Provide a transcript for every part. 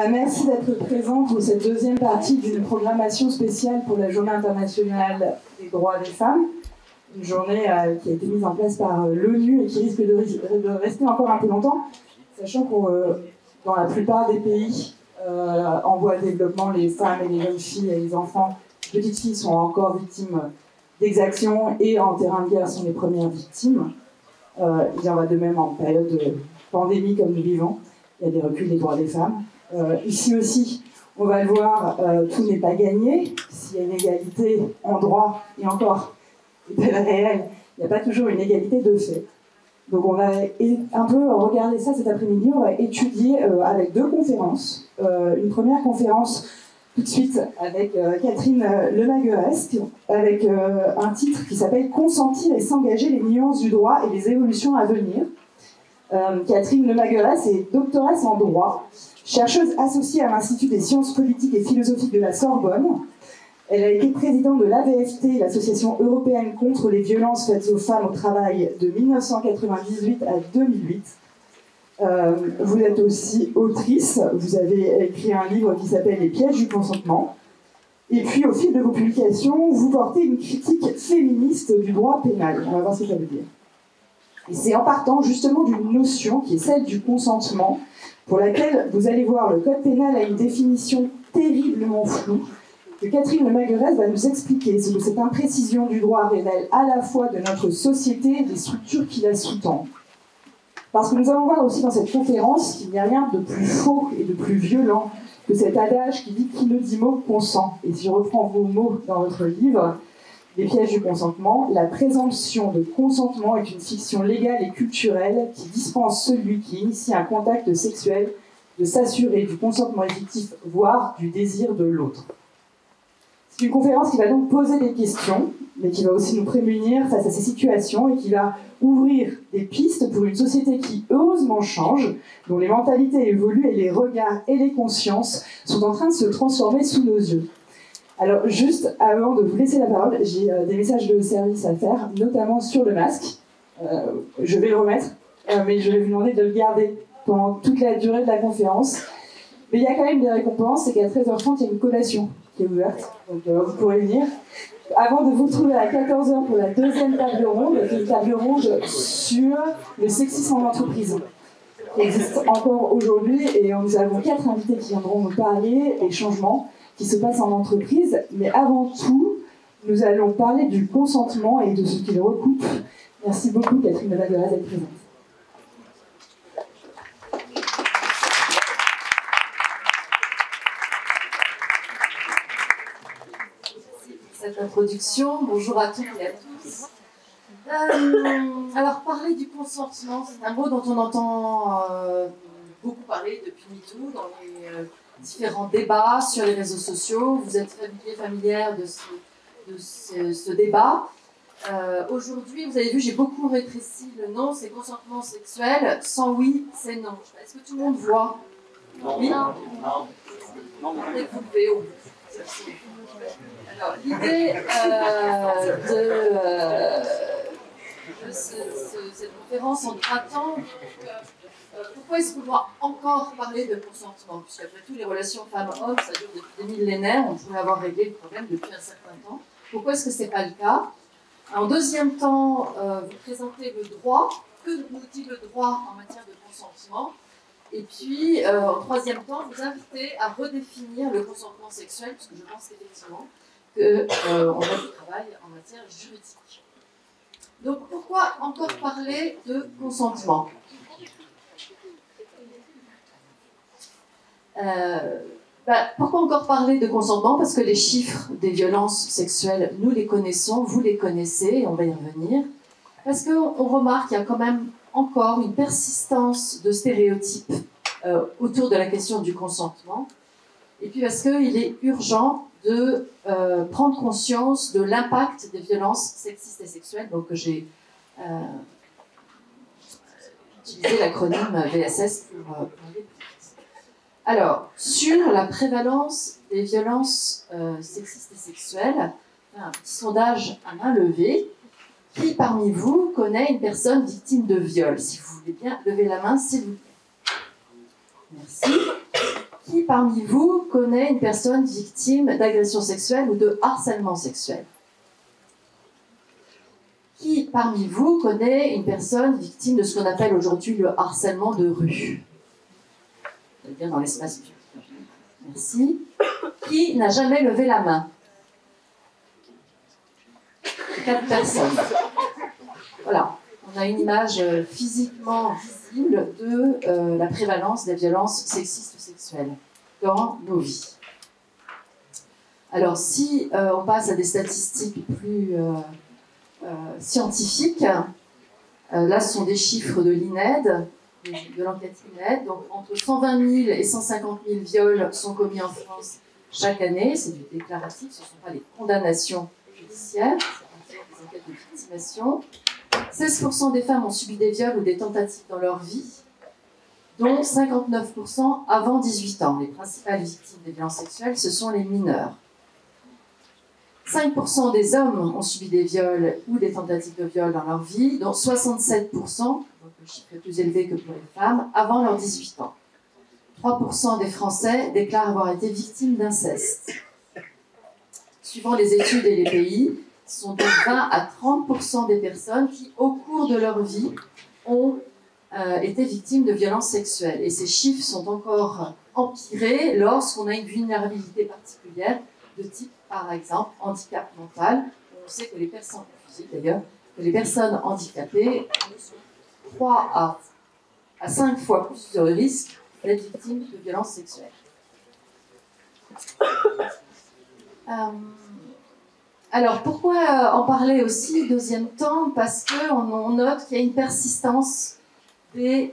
Merci d'être présent pour cette deuxième partie d'une programmation spéciale pour la Journée internationale des droits des femmes. Une journée qui a été mise en place par l'ONU et qui risque de rester encore un peu longtemps, sachant que dans la plupart des pays en voie de développement, les femmes et les jeunes filles et les enfants, les petites filles sont encore victimes d'exactions et en terrain de guerre sont les premières victimes. Il en va de même en période de pandémie comme nous vivons. Il y a des reculs des droits des femmes. Ici aussi, on va le voir, tout n'est pas gagné. S'il y a une égalité en droit, et encore, c'est réel, il n'y a pas toujours une égalité de fait. Donc on va un peu regarder ça cet après-midi. On va étudier avec deux conférences. Une première conférence tout de suite avec Catherine Lemagueresque, avec un titre qui s'appelle « Consentir et s'engager, les nuances du droit et les évolutions à venir ». Catherine Lemagueresque est doctoresse en droit, chercheuse associée à l'Institut des sciences politiques et philosophiques de la Sorbonne. Elle a été présidente de l'AVFT, l'Association européenne contre les violences faites aux femmes au travail, de 1998 à 2008. Vous êtes aussi autrice, vous avez écrit un livre qui s'appelle « Les pièges du consentement ». Et puis, au fil de vos publications, vous portez une critique féministe du droit pénal. On va voir ce que ça veut dire. Et c'est en partant justement d'une notion qui est celle du consentement, pour laquelle vous allez voir le code pénal a une définition terriblement floue, que Catherine Lemagueresque va nous expliquer ce que cette imprécision du droit révèle à la fois de notre société et des structures qui la sous-tendent. Parce que nous allons voir aussi dans cette conférence qu'il n'y a rien de plus faux et de plus violent que cet adage qui dit « qui ne dit mot consent ». Et si je reprends vos mots dans votre livre, Les pièges du consentement, la présomption de consentement est une fiction légale et culturelle qui dispense celui qui initie un contact sexuel de s'assurer du consentement effectif, voire du désir de l'autre. C'est une conférence qui va donc poser des questions, mais qui va aussi nous prémunir face à ces situations et qui va ouvrir des pistes pour une société qui heureusement change, dont les mentalités évoluent et les regards et les consciences sont en train de se transformer sous nos yeux. Alors, juste avant de vous laisser la parole, j'ai des messages de service à faire, notamment sur le masque. Je vais le remettre, mais je vais vous demander de le garder pendant toute la durée de la conférence. Mais il y a quand même des récompenses, c'est qu'à 13h30, il y a une collation qui est ouverte, donc vous pourrez venir. Avant de vous retrouver à 14h pour la deuxième table ronde, qui est une table ronde sur le sexisme en entreprise, qui existe encore aujourd'hui, et nous avons 4 invités qui viendront nous parler des changements qui se passe en entreprise, mais avant tout, nous allons parler du consentement et de ce qu'il recoupe. Merci beaucoup, Catherine Lemagueresque, d'être présente. Cette introduction, bonjour à toutes et à tous. Alors, parler du consentement, c'est un mot dont on entend beaucoup parler depuis MeToo, dans les différents débats sur les réseaux sociaux. Vous êtes familière de ce débat. Aujourd'hui, vous avez vu, j'ai beaucoup rétréci le nom, c'est consentement sexuel. Sans oui, c'est non. Est-ce que tout le monde voit? Oui? Non. Peut-être que vous pouvez au bout. Alors, l'idée de cette conférence en 3 temps, pourquoi est-ce qu'on doit encore parler de consentement? Puisqu'après tout, les relations femmes-hommes, ça dure depuis des millénaires, on pourrait avoir réglé le problème depuis un certain temps. Pourquoi est-ce que ce n'est pas le cas? En deuxième temps, vous présentez le droit. Que nous dit le droit en matière de consentement? Et puis, en troisième temps, vous invitez à redéfinir le consentement sexuel, parce que je pense qu'effectivement, qu'on a du travail en matière juridique. Donc, pourquoi encore parler de consentement? Pourquoi encore parler de consentement? Parce que les chiffres des violences sexuelles, nous les connaissons, vous les connaissez, et on va y revenir. Parce qu'on remarque qu'il y a quand même encore une persistance de stéréotypes autour de la question du consentement. Et puis parce qu'il est urgent de prendre conscience de l'impact des violences sexistes et sexuelles. Donc j'ai utilisé l'acronyme VSS pour les. Alors, sur la prévalence des violences sexistes et sexuelles, un petit sondage à main levée. Qui parmi vous connaît une personne victime de viol? Si vous voulez bien lever la main, s'il vous plaît. Merci. Qui parmi vous connaît une personne victime d'agression sexuelle ou de harcèlement sexuel? Qui parmi vous connaît une personne victime de ce qu'on appelle aujourd'hui le harcèlement de rue? C'est-à-dire dans l'espace public. Merci. Qui n'a jamais levé la main? 4 personnes. Voilà. On a une image physiquement visible de la prévalence des violences sexistes ou sexuelles dans nos vies. Alors, si on passe à des statistiques plus scientifiques, là, ce sont des chiffres de l'INED, de l'enquête INED. Donc, entre 120 000 et 150 000 viols sont commis en France chaque année. C'est du déclaratif, ce ne sont pas les condamnations judiciaires, c'est des enquêtes de victimation. 16% des femmes ont subi des viols ou des tentatives dans leur vie, dont 59% avant 18 ans. Les principales victimes des violences sexuelles, ce sont les mineurs. 5% des hommes ont subi des viols ou des tentatives de viol dans leur vie, dont 67%, donc le chiffre est plus élevé que pour les femmes, avant leurs 18 ans. 3% des Français déclarent avoir été victimes d'inceste. Suivant les études et les pays, ce sont de 20 à 30% des personnes qui, au cours de leur vie, ont été victimes de violences sexuelles. Et ces chiffres sont encore empirés lorsqu'on a une vulnérabilité particulière de type, par exemple, handicap mental. On sait que les personnes, d'ailleurs, que les personnes handicapées ont 3 à 5 fois plus de risques d'être victimes de violences sexuelles. Alors, pourquoi en parler aussi, deuxième temps? Parce qu'on note qu'il y a une persistance des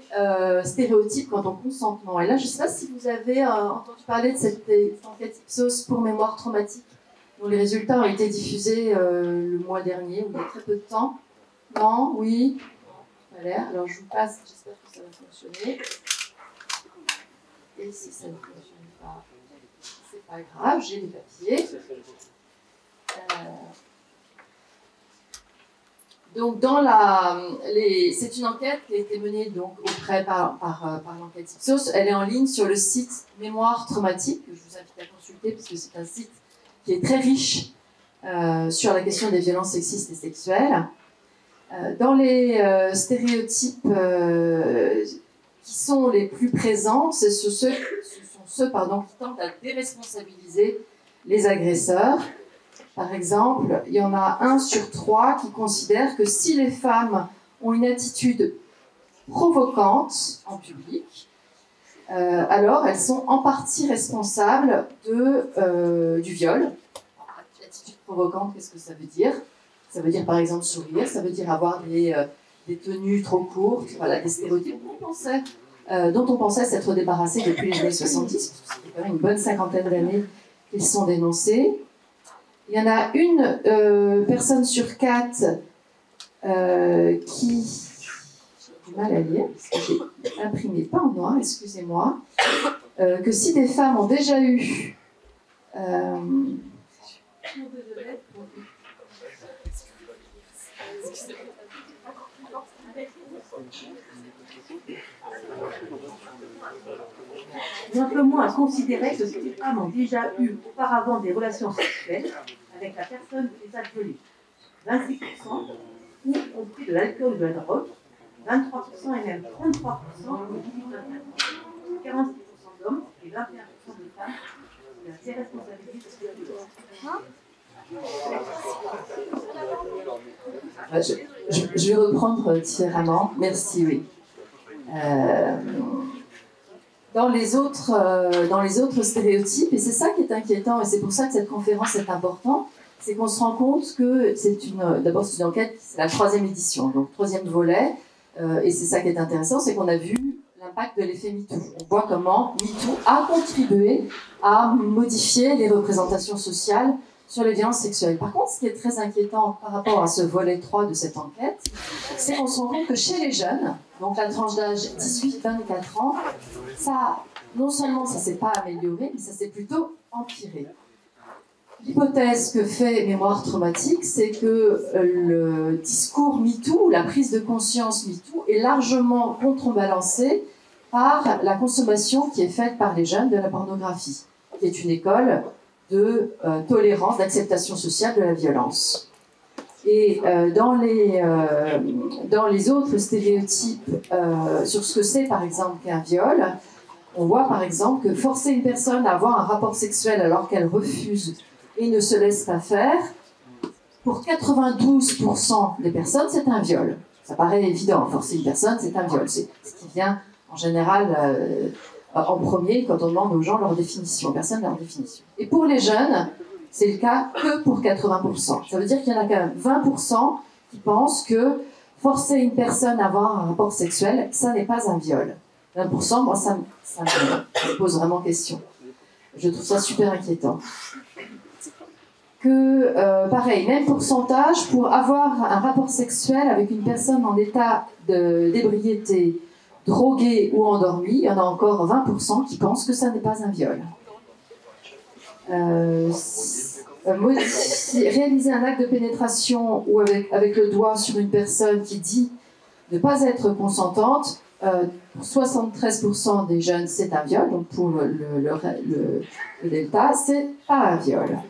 stéréotypes quant au consentement. Et là, je ne sais pas si vous avez entendu parler de cette enquête Ipsos pour mémoire traumatique, dont les résultats ont été diffusés le mois dernier, ou il y a très peu de temps. Non? Oui? Ça a l'air. Alors, je vous passe, j'espère que ça va fonctionner. Et si ça ne fonctionne pas, c'est pas grave, j'ai les papiers. Donc, c'est une enquête qui a été menée donc, auprès par l'enquête Ipsos. Elle est en ligne sur le site Mémoire Traumatique, que je vous invite à consulter, parce que c'est un site qui est très riche sur la question des violences sexistes et sexuelles. Dans les stéréotypes qui sont les plus présents, ce sont ceux qui tentent à déresponsabiliser les agresseurs. Par exemple, il y en a 1 sur 3 qui considère que si les femmes ont une attitude provocante en public, alors elles sont en partie responsables du viol. Attitude provocante, qu'est-ce que ça veut dire? Ça veut dire par exemple sourire, ça veut dire avoir des tenues trop courtes, voilà, des stéréotypes dont on pensait s'être débarrassé depuis les années 70, parce que c'était quand même une bonne 50aine d'années qu'ils sont dénoncés. Il y en a une personne sur 4 qui... J'ai du mal à lire, parce que j'ai imprimé pas en noir, excusez-moi. Que si des femmes ont déjà eu... Simplement à considérer que si les femmes ont déjà eu auparavant des relations sexuelles avec la personne qui les a violées, 26% ou ont pris de l'alcool ou de la drogue, 23% et même 33% au début de 24 ans, 46% d'hommes et 21% de femmes qui ont été responsabilisées de ce viol. Je vais reprendre différemment. Merci, oui. Dans les autres stéréotypes, et c'est ça qui est inquiétant, et c'est pour ça que cette conférence est importante, c'est qu'on se rend compte que d'abord c'est une enquête, c'est la 3e édition, donc 3e volet, et c'est ça qui est intéressant, c'est qu'on a vu l'impact de l'effet MeToo. On voit comment MeToo a contribué à modifier les représentations sociales sur les violences sexuelles. Par contre, ce qui est très inquiétant par rapport à ce volet 3 de cette enquête, c'est qu'on se rend compte que chez les jeunes, donc la tranche d'âge 18-24 ans, non seulement ça ne s'est pas amélioré, mais ça s'est plutôt empiré. L'hypothèse que fait Mémoire Traumatique, c'est que le discours MeToo, la prise de conscience MeToo, est largement contrebalancée par la consommation qui est faite par les jeunes de la pornographie, qui est une école de tolérance, d'acceptation sociale de la violence. Et dans les autres stéréotypes sur ce que c'est par exemple qu'un viol, on voit par exemple que forcer une personne à avoir un rapport sexuel alors qu'elle refuse et ne se laisse pas faire, pour 92% des personnes, c'est un viol. Ça paraît évident, forcer une personne, c'est un viol. C'est ce qui vient en général en premier quand on demande aux gens leur définition, aux personnes leur définition. Et pour les jeunes, c'est le cas que pour 80%. Ça veut dire qu'il y en a quand même 20% qui pensent que forcer une personne à avoir un rapport sexuel, ça n'est pas un viol. 20%, moi, ça me pose vraiment question. Je trouve ça super inquiétant. Pareil, même pourcentage, pour avoir un rapport sexuel avec une personne en état d'ébriété, droguée ou endormie, il y en a encore 20% qui pensent que ça n'est pas un viol. Réaliser un acte de pénétration ou avec le doigt sur une personne qui dit ne pas être consentante, pour 73% des jeunes, c'est un viol. Donc pour le delta, c'est pas un viol.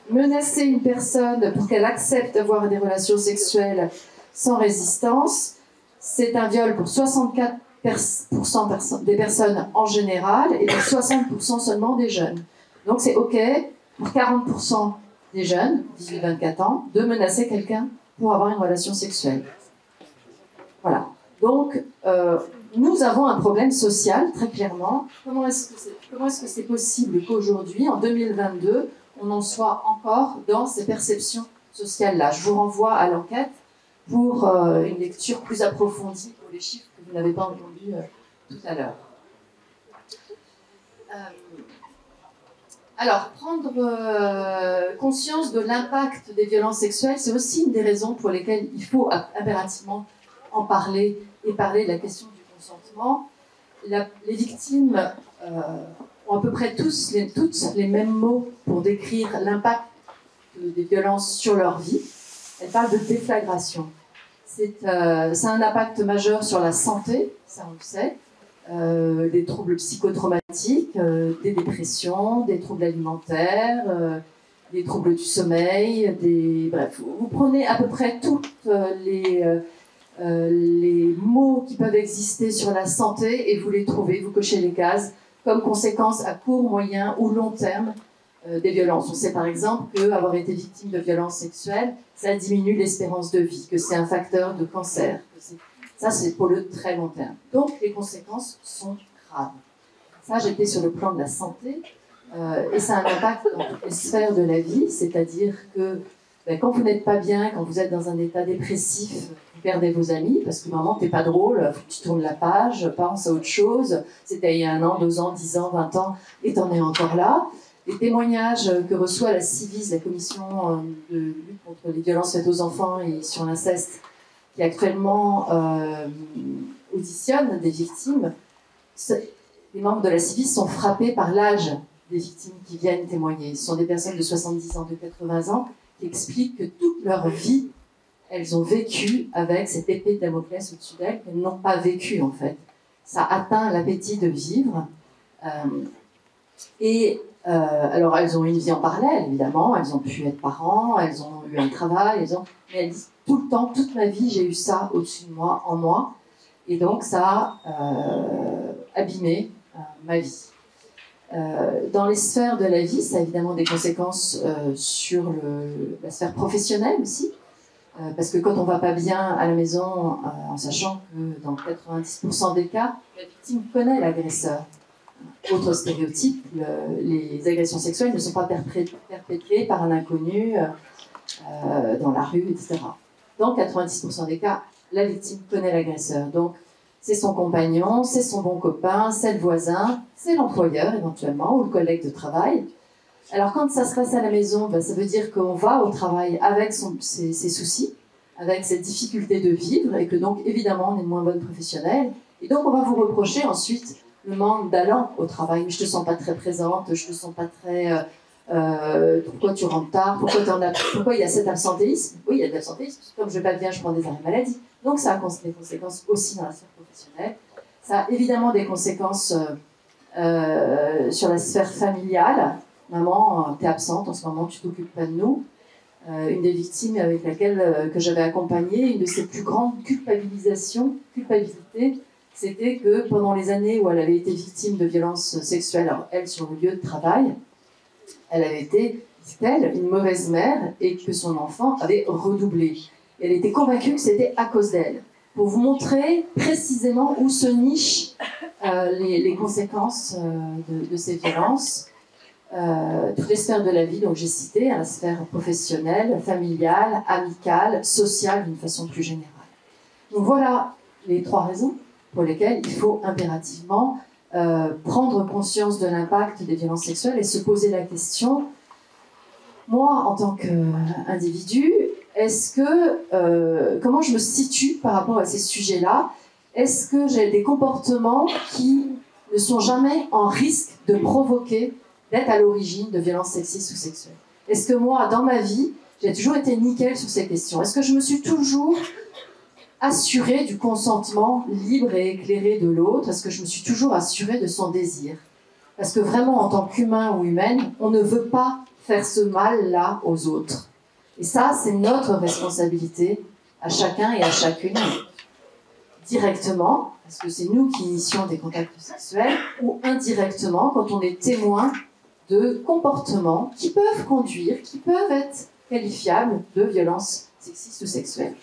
Menacer une personne pour qu'elle accepte d'avoir des relations sexuelles sans résistance, c'est un viol pour 64% des personnes en général et pour 60% seulement des jeunes. Donc c'est OK pour 40% des jeunes, 18-24 ans, de menacer quelqu'un pour avoir une relation sexuelle. Voilà. Donc, nous avons un problème social, très clairement. Comment est-ce que c'est possible qu'aujourd'hui, en 2022, on en soit encore dans ces perceptions sociales-là? Je vous renvoie à l'enquête pour une lecture plus approfondie pour les chiffres que vous n'avez pas entendus tout à l'heure. Alors, prendre conscience de l'impact des violences sexuelles, c'est aussi une des raisons pour lesquelles il faut impérativement en parler et parler de la question du consentement. Les victimes ont à peu près toutes les mêmes mots pour décrire l'impact des violences sur leur vie. Elles parlent de déflagration. C'est un impact majeur sur la santé, ça on le sait, des troubles psychotraumatiques, des dépressions, des troubles alimentaires, des troubles du sommeil, bref, vous prenez à peu près toutes les mots qui peuvent exister sur la santé et vous les trouvez, vous cochez les cases comme conséquence à court, moyen ou long terme des violences. On sait par exemple qu'avoir été victime de violences sexuelles, ça diminue l'espérance de vie, que c'est un facteur de cancer. Ça, c'est pour le très long terme. Donc, les conséquences sont graves. Ça, j'étais sur le plan de la santé, et ça a un impact dans toutes les sphères de la vie, c'est-à-dire que quand vous n'êtes pas bien, quand vous êtes dans un état dépressif, vous perdez vos amis, parce que maman, t'es pas drôle, faut que tu tournes la page, pense à autre chose. C'était il y a 1 an, 2 ans, 10 ans, 20 ans, et t'en es encore là. Les témoignages que reçoit la CIVIS, la Commission de lutte contre les violences faites aux enfants et sur l'inceste, qui actuellement auditionne des victimes, les membres de la CIVIS sont frappés par l'âge des victimes qui viennent témoigner. Ce sont des personnes de 70 ans, de 80 ans, qui expliquent que toute leur vie, elles ont vécu avec cette épée de Damoclès au-dessus d'elles, qu'elles n'ont pas vécu en fait. Ça atteint l'appétit de vivre. Alors elles ont une vie en parallèle, évidemment, elles ont pu être parents, elles ont eu un travail, mais elles disent tout le temps, toute ma vie, j'ai eu ça au-dessus de moi, en moi, et donc ça a abîmé ma vie. Dans les sphères de la vie, ça a évidemment des conséquences sur la sphère professionnelle aussi, parce que quand on va pas bien à la maison, en sachant que dans 90% des cas, la victime connaît l'agresseur. Autre stéréotype, les agressions sexuelles ne sont pas perpétrées par un inconnu dans la rue, etc. Dans 90% des cas, la victime connaît l'agresseur. Donc, c'est son compagnon, c'est son bon copain, c'est le voisin, c'est l'employeur éventuellement, ou le collègue de travail. Alors quand ça se passe à la maison, ça veut dire qu'on va au travail avec ses soucis, avec cette difficulté de vivre, et que donc évidemment on est de moins bonne professionnelle. Et donc on va vous reprocher ensuite le manque d'allant au travail. Mais je te sens pas très présente, je te sens pas très pourquoi tu rentres tard, pourquoi il y a cet absentéisme. Oui, il y a de l'absentéisme, comme je ne vais pas bien, je prends des arrêts maladie. Donc ça a des conséquences aussi dans la sphère professionnelle. Ça a évidemment des conséquences sur la sphère familiale. Maman, t'es absente en ce moment, tu t'occupes pas de nous. Une des victimes avec laquelle que j'avais accompagné, une de ses plus grandes culpabilités, c'était que pendant les années où elle avait été victime de violences sexuelles, alors elle sur le lieu de travail, elle avait été, dit-elle, une mauvaise mère et que son enfant avait redoublé. Et elle était convaincue que c'était à cause d'elle. Pour vous montrer précisément où se nichent les conséquences de ces violences, toutes les sphères de la vie, donc j'ai cité, la sphère professionnelle, familiale, amicale, sociale, d'une façon plus générale. Donc voilà les 3 raisons pour lesquelles il faut impérativement prendre conscience de l'impact des violences sexuelles et se poser la question, moi, en tant qu'individu, comment je me situe par rapport à ces sujets-là? Est-ce que j'ai des comportements qui ne sont jamais en risque de provoquer, d'être à l'origine de violences sexistes ou sexuelles? Est-ce que moi, dans ma vie, j'ai toujours été nickel sur ces questions? Est-ce que je me suis toujours assurée du consentement libre et éclairé de l'autre? Est-ce que je me suis toujours assurée de son désir? Parce que vraiment, en tant qu'humain ou humaine, on ne veut pas faire ce mal-là aux autres. Et ça, c'est notre responsabilité à chacun et à chacune, directement, parce que c'est nous qui initions des contacts sexuels, ou indirectement, quand on est témoin de comportements qui peuvent conduire, qui peuvent être qualifiables de violences sexistes ou sexuelles.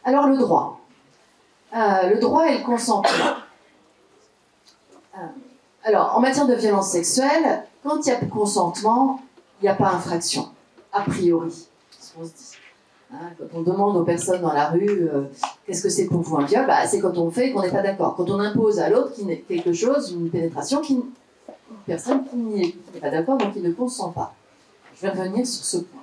Alors le droit. Le droit et le consentement. Alors, en matière de violence sexuelle, quand il y a consentement, il n'y a pas infraction, a priori, c'est ce qu'on se dit. Quand on demande aux personnes dans la rue qu'est-ce que c'est pour vous un viol, c'est quand on fait qu'on n'est pas d'accord. Quand on impose à l'autre quelque chose, une pénétration, une personne qui n'est pas d'accord, donc qui ne consent pas. Je vais revenir sur ce point.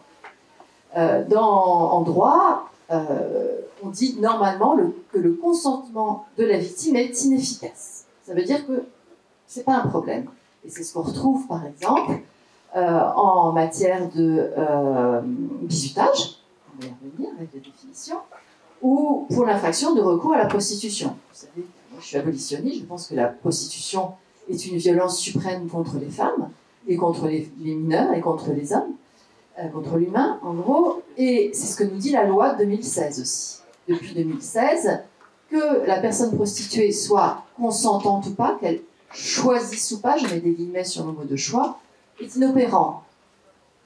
En droit, on dit normalement que le consentement de la victime est inefficace. Ça veut dire que c'est pas un problème. Et c'est ce qu'on retrouve, par exemple, en matière de bizutage, on va y revenir avec la définition, ou pour l'infraction de recours à la prostitution. Vous savez, moi je suis abolitionniste, je pense que la prostitution est une violence suprême contre les femmes, et contre les mineurs, et contre les hommes, contre l'humain, en gros, et c'est ce que nous dit la loi de 2016 aussi. Depuis 2016, que la personne prostituée soit consentante ou pas, qu'elle choisisse ou pas, je mets des guillemets sur le mot de choix, est inopérant.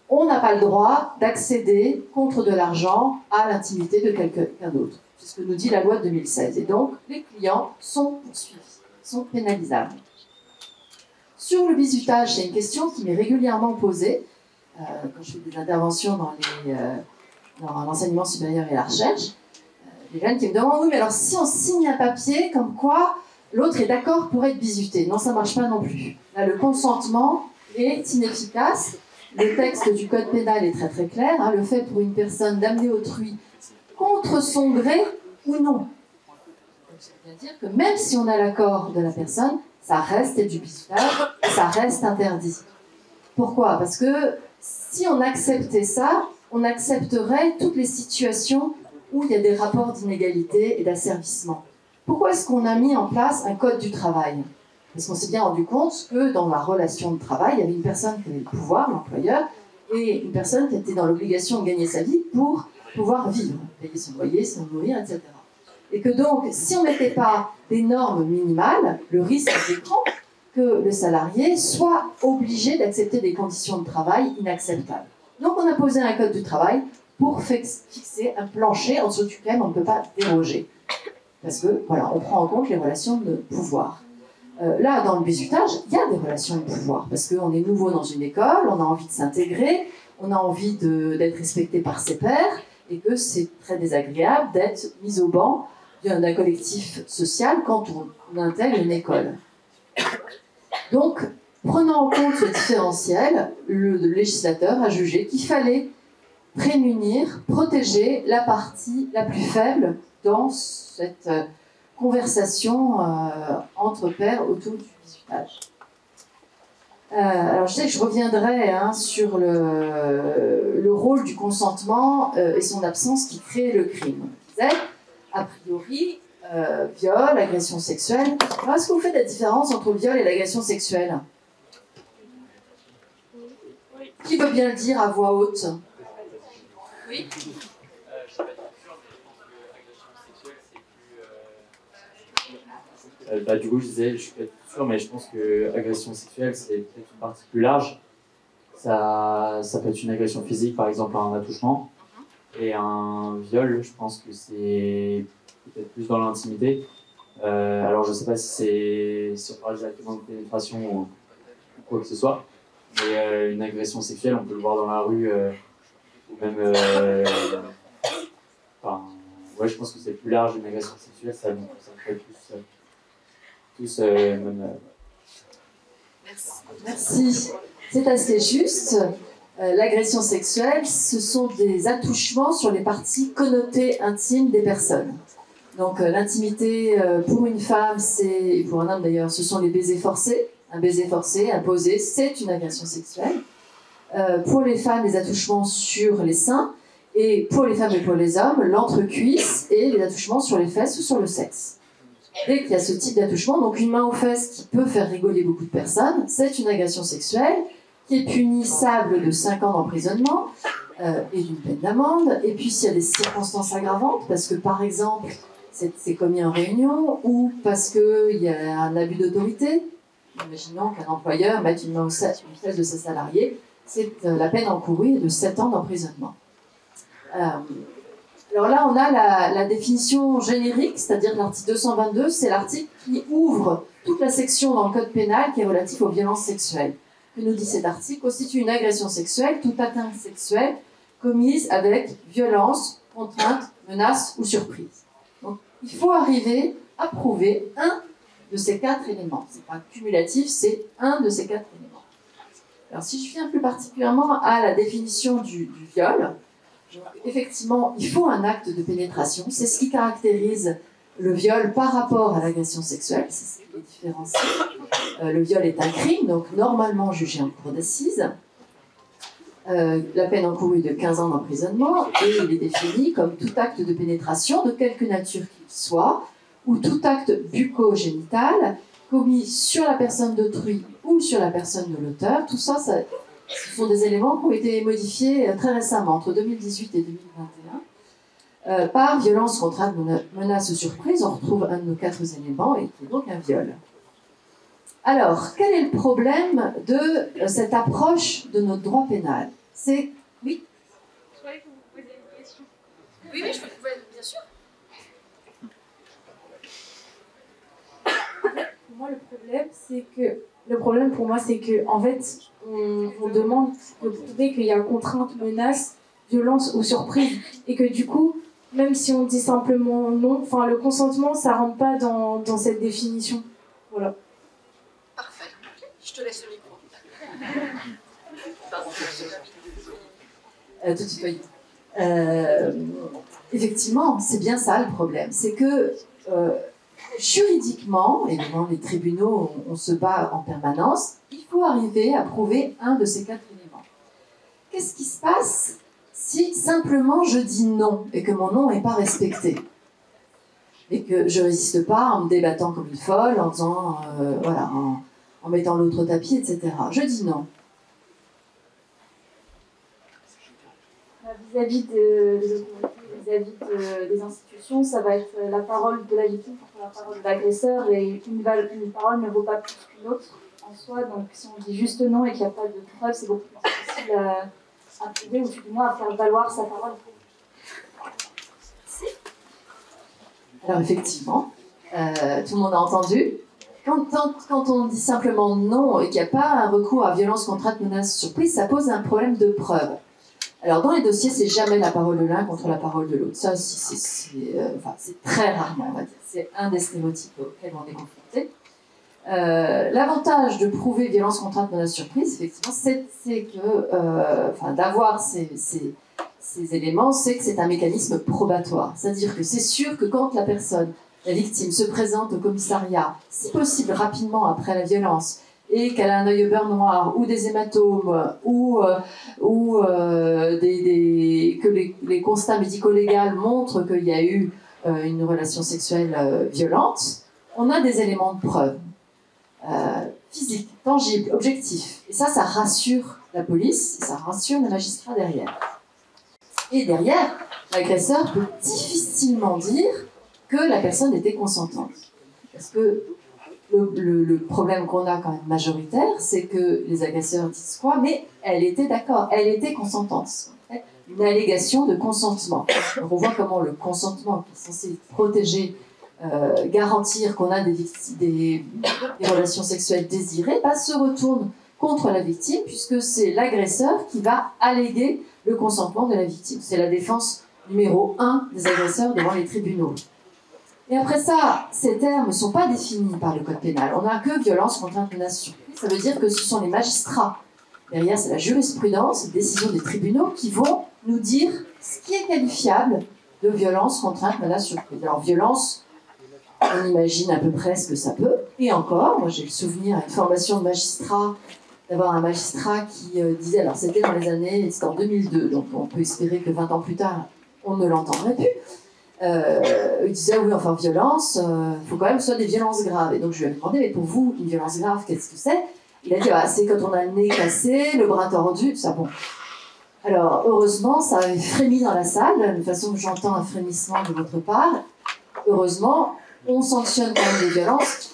On n'a pas le droit d'accéder contre de l'argent à l'intimité de quelqu'un d'autre. C'est ce que nous dit la loi de 2016. Et donc, les clients sont poursuivis, sont pénalisables. Sur le bizutage, c'est une question qui m'est régulièrement posée quand je fais des interventions dans l'enseignement supérieur et la recherche. Les jeunes qui me demandent, oui, mais alors si on signe un papier comme quoi l'autre est d'accord pour être bizuté. Non, ça ne marche pas non plus. Là, le consentement est inefficace. Le texte du code pénal est très très clair. Le fait pour une personne d'amener autrui contre son gré ou non. Ça veut dire que même si on a l'accord de la personne, ça reste du bizutage, ça reste interdit. Pourquoi? Parce que si on acceptait ça, on accepterait toutes les situations où il y a des rapports d'inégalité et d'asservissement. Pourquoi est-ce qu'on a mis en place un code du travail? Parce qu'on s'est bien rendu compte que dans la relation de travail, il y avait une personne qui avait le pouvoir, l'employeur, et une personne qui était dans l'obligation de gagner sa vie pour pouvoir vivre, payer son loyer, se nourrir, etc. Et que donc, si on ne mettait pas des normes minimales, le risque était grand que le salarié soit obligé d'accepter des conditions de travail inacceptables. Donc on a posé un code du travail pour fixer un plancher en dessous duquel on ne peut pas déroger. Parce que, voilà, on prend en compte les relations de pouvoir. Là, dans le bizutage, il y a des relations de pouvoir, parce qu'on est nouveau dans une école, on a envie de s'intégrer, on a envie d'être respecté par ses pairs, et que c'est très désagréable d'être mis au banc d'un collectif social quand on intègre une école. Donc, prenant en compte ce différentiel, le législateur a jugé qu'il fallait prémunir, protéger la partie la plus faible dans cette conversation entre pairs autour du bizutage. Alors je sais que je reviendrai sur le rôle du consentement et son absence qui crée le crime. Je disais, a priori, viol, agression sexuelle. Alors est-ce que vous faites la différence entre le viol et l'agression sexuelle? Qui veut bien le dire à voix haute? Oui. Du coup, je disais, je suis pas sûr, mais je pense que agression sexuelle, c'est peut-être une partie plus large. Ça peut être une agression physique, par exemple un attouchement. Et un viol, je pense que c'est peut-être plus dans l'intimité. Alors, je sais pas si on parle directement de pénétration ou quoi que ce soit. Mais une agression sexuelle, on peut le voir dans la rue, ou même... ouais, je pense que c'est plus large, une agression sexuelle, ça fait plus... tous même... Merci. C'est assez juste. L'agression sexuelle, ce sont des attouchements sur les parties connotées intimes des personnes. Donc l'intimité pour une femme, et pour un homme d'ailleurs, ce sont les baisers forcés. Un baiser forcé, imposé, c'est une agression sexuelle. Pour les femmes, les attouchements sur les seins. Et pour les femmes et pour les hommes, l'entrecuisse et les attouchements sur les fesses ou sur le sexe. Dès qu'il y a ce type d'attouchement, donc une main aux fesses qui peut faire rigoler beaucoup de personnes, c'est une agression sexuelle qui est punissable de 5 ans d'emprisonnement et d'une peine d'amende. Et puis s'il y a des circonstances aggravantes, parce que par exemple, c'est commis en réunion, ou parce qu'il y a un abus d'autorité, imaginons qu'un employeur mette une main aux fesses de ses salariés, c'est la peine encourue est de 7 ans d'emprisonnement. Alors là, on a la définition générique, c'est-à-dire l'article 222, c'est l'article qui ouvre toute la section dans le code pénal qui est relative aux violences sexuelles. Que nous dit cet article? Constitue une agression sexuelle, toute atteinte sexuelle commise avec violence, contrainte, menace ou surprise. Donc, il faut arriver à prouver un de ces 4 éléments. C'est pas cumulatif, c'est un de ces 4 éléments. Alors, si je viens plus particulièrement à la définition du viol, effectivement, il faut un acte de pénétration. C'est ce qui caractérise le viol par rapport à l'agression sexuelle. C'est ce qui est différencié. Le viol est un crime, donc normalement jugé en cour d'assises. La peine encourue est de 15 ans d'emprisonnement et il est défini comme tout acte de pénétration, de quelque nature qu'il soit, ou tout acte bucco-génital commis sur la personne d'autrui ou sur la personne de l'auteur. Tout ça, ce sont des éléments qui ont été modifiés très récemment, entre 2018 et 2021, par violence, contrainte, menace ou surprise. On retrouve un de nos 4 éléments, et qui est donc un viol. Alors, quel est le problème de cette approche de notre droit pénal? C'est... Oui? Je croyais que vous posiez une question. Oui, je peux, bien sûr. Pour moi, le problème pour moi, c'est que en fait, on demande de prouver qu'il y a contrainte, menace, violence ou surprise, et que du coup, même si on dit simplement non, enfin le consentement, ça rentre pas dans cette définition. Voilà. Parfait. Je te laisse le micro. Tout de suite, oui. Effectivement, c'est bien ça le problème. C'est que juridiquement, et devant les tribunaux, on se bat en permanence, il faut arriver à prouver un de ces 4 éléments. Qu'est-ce qui se passe si simplement je dis non et que mon non n'est pas respecté? Et que je ne résiste pas en me débattant comme une folle, en disant, voilà, en mettant l'autre au tapis, etc. Je dis non. Vis-à-vis des institutions, ça va être la parole de la victime contre la parole de l'agresseur, et une parole ne vaut pas plus qu'une autre en soi. Donc si on dit juste non et qu'il n'y a pas de preuve, c'est beaucoup plus difficile à prouver, ou du moins à faire valoir sa parole. Alors effectivement, tout le monde a entendu. Quand on dit simplement non et qu'il n'y a pas un recours à violence, contrainte, menace, surprise, ça pose un problème de preuve. Alors dans les dossiers, c'est jamais la parole de l'un contre la parole de l'autre. Ça, c'est très rarement, on va dire. C'est un des stéréotypes auxquels on est confronté. L'avantage de prouver violence, contrainte, menace, surprise, effectivement, c'est que d'avoir ces éléments, c'est que c'est un mécanisme probatoire. C'est-à-dire que c'est sûr que quand la victime, se présente au commissariat, si possible rapidement après la violence, et qu'elle a un œil au beurre noir ou des hématomes que les constats médico-légaux montrent qu'il y a eu une relation sexuelle violente, on a des éléments de preuve physiques, tangibles, objectifs. Et ça rassure la police, et ça rassure les magistrats derrière. Et derrière, l'agresseur peut difficilement dire que la personne était consentante. Parce que le problème qu'on a quand même majoritaire, c'est que les agresseurs disent quoi? Mais elle était d'accord, elle était consentante. Une allégation de consentement. Donc on voit comment le consentement, qui est censé protéger, garantir qu'on a des relations sexuelles désirées, se retourne contre la victime, puisque c'est l'agresseur qui va alléguer le consentement de la victime. C'est la défense numéro 1 des agresseurs devant les tribunaux. Et après ça, ces termes ne sont pas définis par le code pénal. On n'a que violence, contrainte, menace, surprise. Ça veut dire que ce sont les magistrats. Derrière, c'est la jurisprudence, les décisions des tribunaux qui vont nous dire ce qui est qualifiable de violence, contrainte, menace, surprise. Alors, violence, on imagine à peu près ce que ça peut. Et encore, moi j'ai le souvenir à une formation de magistrat, d'avoir un magistrat qui disait, alors c'était dans les années, c'était en 2002, donc on peut espérer que 20 ans plus tard, on ne l'entendrait plus. Il disait, oui, enfin, violence, il faut quand même que ce soit des violences graves. Et donc je lui ai demandé, mais pour vous, une violence grave, qu'est-ce que c'est? Il a dit, c'est quand on a le nez cassé, le bras tordu, tout ça, bon. Alors, heureusement, ça avait frémi dans la salle, de façon que j'entends un frémissement de votre part. Heureusement, on sanctionne quand même des violences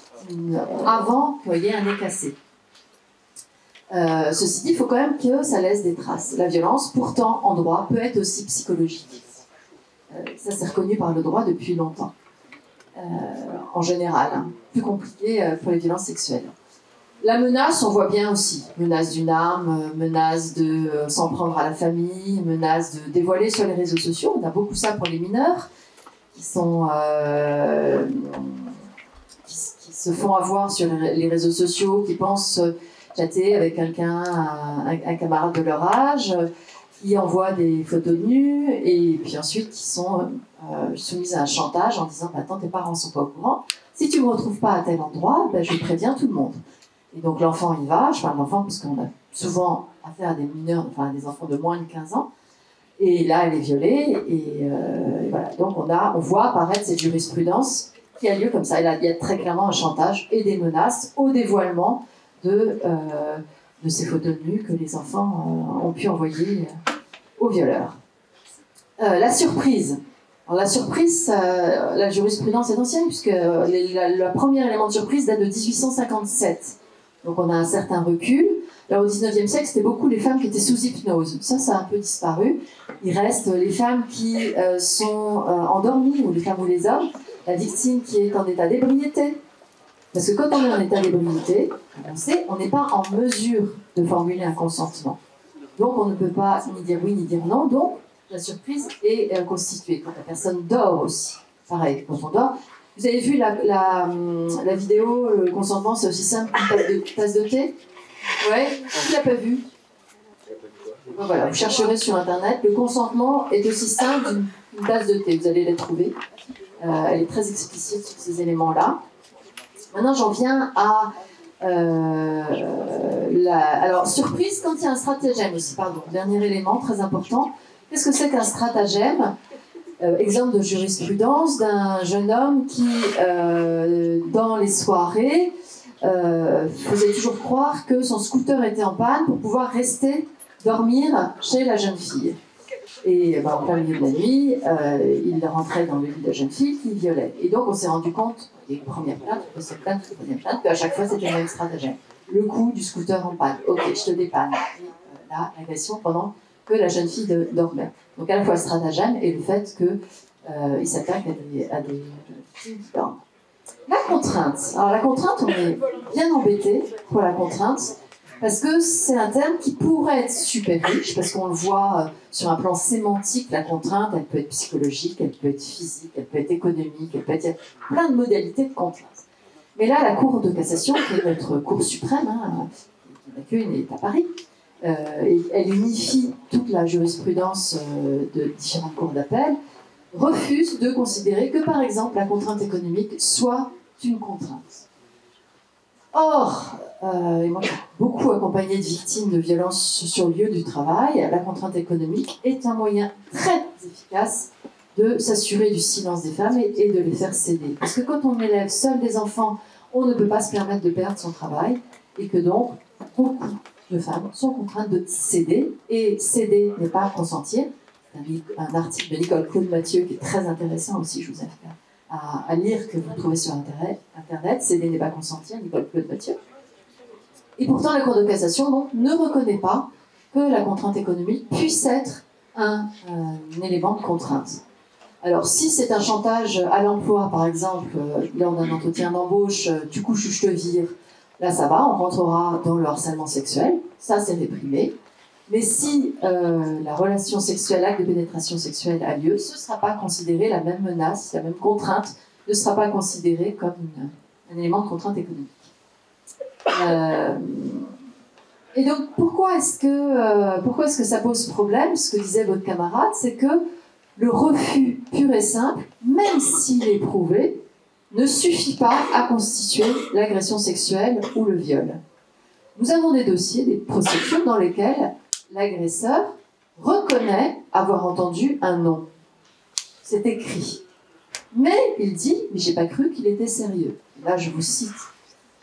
avant qu'il y ait un nez cassé. Ceci dit, il faut quand même que ça laisse des traces. La violence, pourtant, en droit, peut être aussi psychologique. Ça, c'est reconnu par le droit depuis longtemps. En général, plus compliqué pour les violences sexuelles. La menace, on voit bien aussi. Menace d'une arme, menace de s'en prendre à la famille, menace de dévoiler sur les réseaux sociaux. On a beaucoup ça pour les mineurs qui se font avoir sur les réseaux sociaux, qui pensent chatter avec quelqu'un, un camarade de leur âge, qui envoient des photos de nus, et puis ensuite qui sont soumises à un chantage en disant attends, tes parents sont pas au courant, si tu me retrouves pas à tel endroit, je préviens tout le monde. Et donc l'enfant y va, je parle d'enfant parce qu'on a souvent affaire à des mineurs, enfin à des enfants de moins de 15 ans, et là elle est violée, et voilà. Donc on voit apparaître cette jurisprudence qui a lieu comme ça. Il y a très clairement un chantage et des menaces au dévoilement de ces photos de nus que les enfants ont pu envoyer aux violeurs. La surprise. Alors la surprise, la jurisprudence est ancienne, puisque le premier élément de surprise date de 1857. Donc on a un certain recul. Là, au 19e siècle, c'était beaucoup les femmes qui étaient sous hypnose. Ça a un peu disparu. Il reste les femmes qui sont endormies, ou les femmes ou les hommes. La victime qui est en état d'ébriété. Parce que quand on est en état d'ébriété, on sait, on n'est pas en mesure de formuler un consentement. Donc on ne peut pas ni dire oui ni dire non. Donc la surprise est constituée. Quand la personne dort aussi, pareil, quand on dort. Vous avez vu la vidéo, le consentement, c'est aussi simple qu'une tasse de thé? Ouais, qui l'a pas vu? Donc voilà, vous chercherez sur Internet. Le consentement est aussi simple qu'une tasse de thé. Vous allez la trouver. Elle est très explicite sur ces éléments-là. Maintenant, j'en viens à alors, surprise quand il y a un stratagème aussi. Pardon, dernier élément très important. Qu'est-ce que c'est qu'un stratagème? Exemple de jurisprudence d'un jeune homme qui, dans les soirées, faisait toujours croire que son scooter était en panne pour pouvoir rester dormir chez la jeune fille. Et en plein milieu de la nuit, il rentrait dans le lit de la jeune fille qui violait. Et donc on s'est rendu compte, des premières plaintes, deuxième plainte, troisième plainte, qu'à chaque fois c'était le même stratagème. Le coup du scooter en panne. Ok, je te dépanne. Et là, l'agression pendant que la jeune fille dormait. Donc à la fois le stratagème et le fait qu'il s'attaque à des filles qui dorment. La contrainte. Alors la contrainte, on est bien embêté pour la contrainte, parce que c'est un terme qui pourrait être super riche, parce qu'on le voit sur un plan sémantique, la contrainte, elle peut être psychologique, elle peut être physique, elle peut être économique, elle peut être... Il y a plein de modalités de contrainte. Mais là, la Cour de cassation, qui est notre Cour suprême, qui n'a qu'une, est à Paris, elle unifie toute la jurisprudence de différentes cours d'appel, refuse de considérer que, par exemple, la contrainte économique soit une contrainte. Or, et moi j'ai beaucoup accompagné de victimes de violences sur le lieu du travail, la contrainte économique est un moyen très efficace de s'assurer du silence des femmes et de les faire céder. Parce que quand on élève seul des enfants, on ne peut pas se permettre de perdre son travail, et que donc beaucoup de femmes sont contraintes de céder, et céder n'est pas consentir. C'est un article de Nicole Claude-Mathieu qui est très intéressant aussi, je vous invite à lire, que vous trouvez sur Internet. Céder n'est pas consentir, Nicole Claude-Mathieu. Et pourtant, la Cour de cassation donc, ne reconnaît pas que la contrainte économique puisse être un élément de contrainte. Alors, si c'est un chantage à l'emploi, par exemple, lors d'un entretien d'embauche, tu couches ou je te vire, là ça va, on rentrera dans le harcèlement sexuel, ça c'est réprimé. Mais si la relation sexuelle, l'acte de pénétration sexuelle a lieu, ce ne sera pas considéré, la même menace, la même contrainte, ne sera pas considérée comme un élément de contrainte économique. Et donc, pourquoi est-ce que ça pose problème? Ce que disait votre camarade, c'est que le refus pur et simple, même s'il est prouvé, ne suffit pas à constituer l'agression sexuelle ou le viol. Nous avons des dossiers, des procédures dans lesquelles l'agresseur reconnaît avoir entendu un non. C'est écrit. Mais il dit, mais j'ai pas cru qu'il était sérieux. Là, je vous cite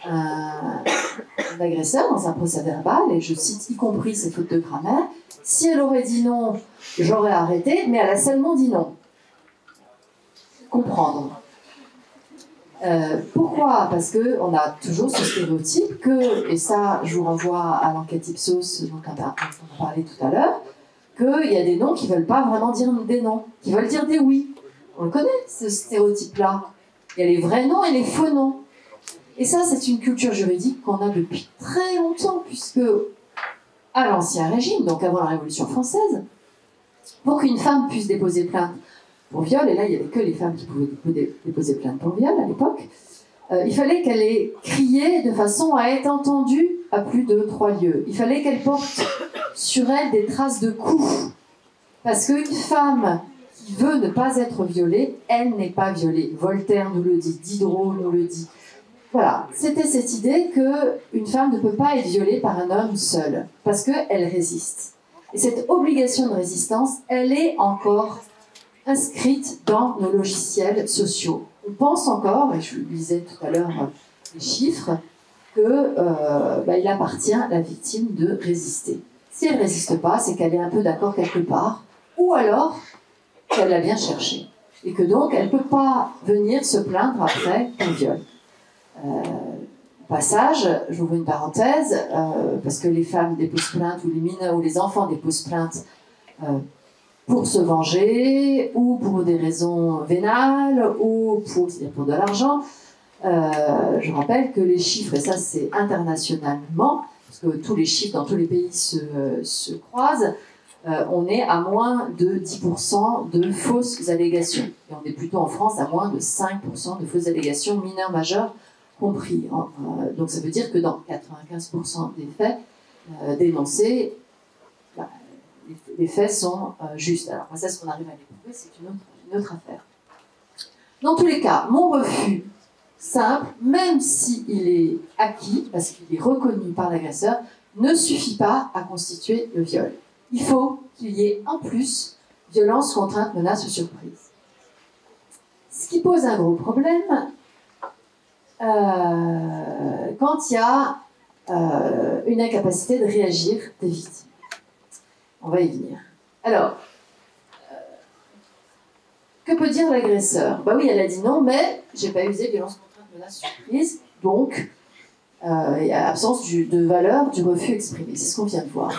un agresseur dans un procès verbal, et je cite y compris ses fautes de grammaire. Si elle aurait dit non, j'aurais arrêté, mais elle a seulement dit non. Comprendre. Pourquoi? Parce qu'on a toujours ce stéréotype que, et ça je vous renvoie à l'enquête Ipsos dont on a parlé tout à l'heure, qu'il y a des noms qui ne veulent pas vraiment dire des noms, qui veulent dire des oui. On le connaît, ce stéréotype-là. Il y a les vrais noms et les faux noms. Et ça, c'est une culture juridique qu'on a depuis très longtemps, puisque à l'Ancien Régime, donc avant la Révolution française, pour qu'une femme puisse déposer plainte pour viol, et là il n'y avait que les femmes qui pouvaient déposer plainte pour viol à l'époque, il fallait qu'elle ait crié de façon à être entendue à plus de 3 lieues. Il fallait qu'elle porte sur elle des traces de coups. Parce qu'une femme qui veut ne pas être violée, elle n'est pas violée. Voltaire nous le dit, Diderot nous le dit. Voilà, c'était cette idée qu'une femme ne peut pas être violée par un homme seul, parce qu'elle résiste. Et cette obligation de résistance, elle est encore inscrite dans nos logiciels sociaux. On pense encore, et je lisais tout à l'heure les chiffres, qu'il appartient à la victime de résister. Si elle ne résiste pas, c'est qu'elle est un peu d'accord quelque part, ou alors qu'elle l'a bien cherché. Et que donc, elle ne peut pas venir se plaindre après un viol. Passage, j'ouvre une parenthèse, parce que les femmes déposent plainte, ou les mineurs ou les enfants déposent plainte pour se venger, ou pour des raisons vénales, ou c'est-à-dire pour de l'argent. Je rappelle que les chiffres, et ça c'est internationalement, parce que tous les chiffres dans tous les pays se croisent, on est à moins de 10% de fausses allégations. Et on est plutôt en France à moins de 5% de fausses allégations, mineures, majeures compris. Donc ça veut dire que dans 95% des faits dénoncés, les faits sont justes. Alors, ça, ce qu'on arrive à les prouver, c'est une autre affaire. Dans tous les cas, mon refus simple, même s'il est acquis, parce qu'il est reconnu par l'agresseur, ne suffit pas à constituer le viol. Il faut qu'il y ait en plus violence, contrainte, menace ou surprise. Ce qui pose un gros problème quand il y a une incapacité de réagir des victimes. On va y venir. Alors, que peut dire l'agresseur? Bah oui, elle a dit non, mais j'ai pas usé violence, contrainte, menace, surprise, donc il y a absence de valeur du refus exprimé. C'est ce qu'on vient de voir.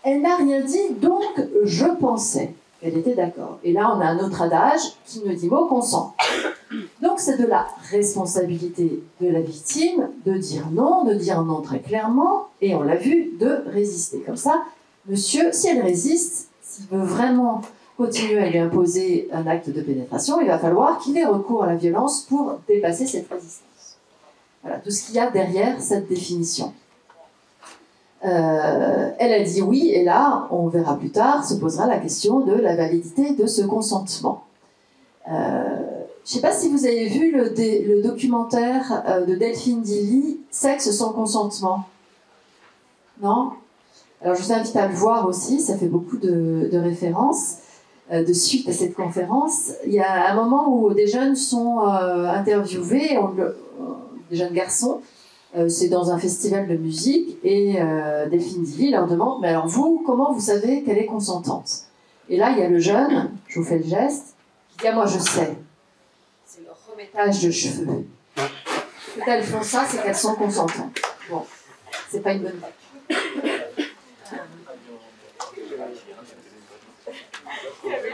Elle n'a rien dit, donc je pensais qu'elle était d'accord. Et là, on a un autre adage qui ne dit mot consent. Donc c'est de la responsabilité de la victime de dire non très clairement, et on l'a vu, de résister. Comme ça, monsieur, si elle résiste, s'il veut vraiment continuer à lui imposer un acte de pénétration, il va falloir qu'il ait recours à la violence pour dépasser cette résistance. Voilà, tout ce qu'il y a derrière cette définition. Elle a dit oui, et là, on verra plus tard, se posera la question de la validité de ce consentement. je ne sais pas si vous avez vu le documentaire de Delphine Dilly, Sexe sans consentement. Non? Alors je vous invite à le voir aussi, ça fait beaucoup de références. De suite à cette conférence, il y a un moment où des jeunes sont interviewés, des jeunes garçons, c'est dans un festival de musique, et Delphine Dilly leur demande, mais alors vous, comment vous savez qu'elle est consentante? Et là, il y a le jeune, je vous fais le geste, qui dit, ah, moi je sais. C'est leur remettage de cheveux. Quand elles font ça, c'est qu'elles sont consentantes. Bon, c'est pas une bonne blague.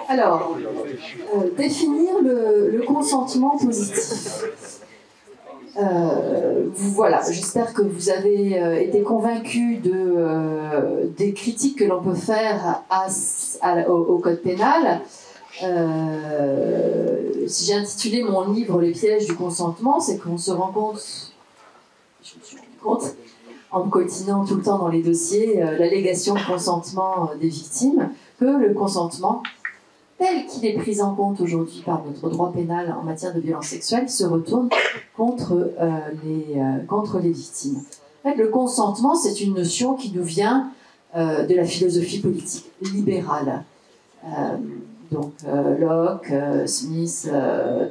Alors, définir le consentement positif. Voilà, j'espère que vous avez été convaincus des critiques que l'on peut faire au code pénal. Si j'ai intitulé mon livre Les pièges du consentement, c'est qu'on se rend compte, je me suis rendu compte, en me coltinant tout le temps dans les dossiers, l'allégation de consentement des victimes, que le consentement, tel qu'il est pris en compte aujourd'hui par notre droit pénal en matière de violence sexuelle, se retourne contre les victimes. En fait, le consentement, c'est une notion qui nous vient de la philosophie politique libérale. Donc Locke, Smith,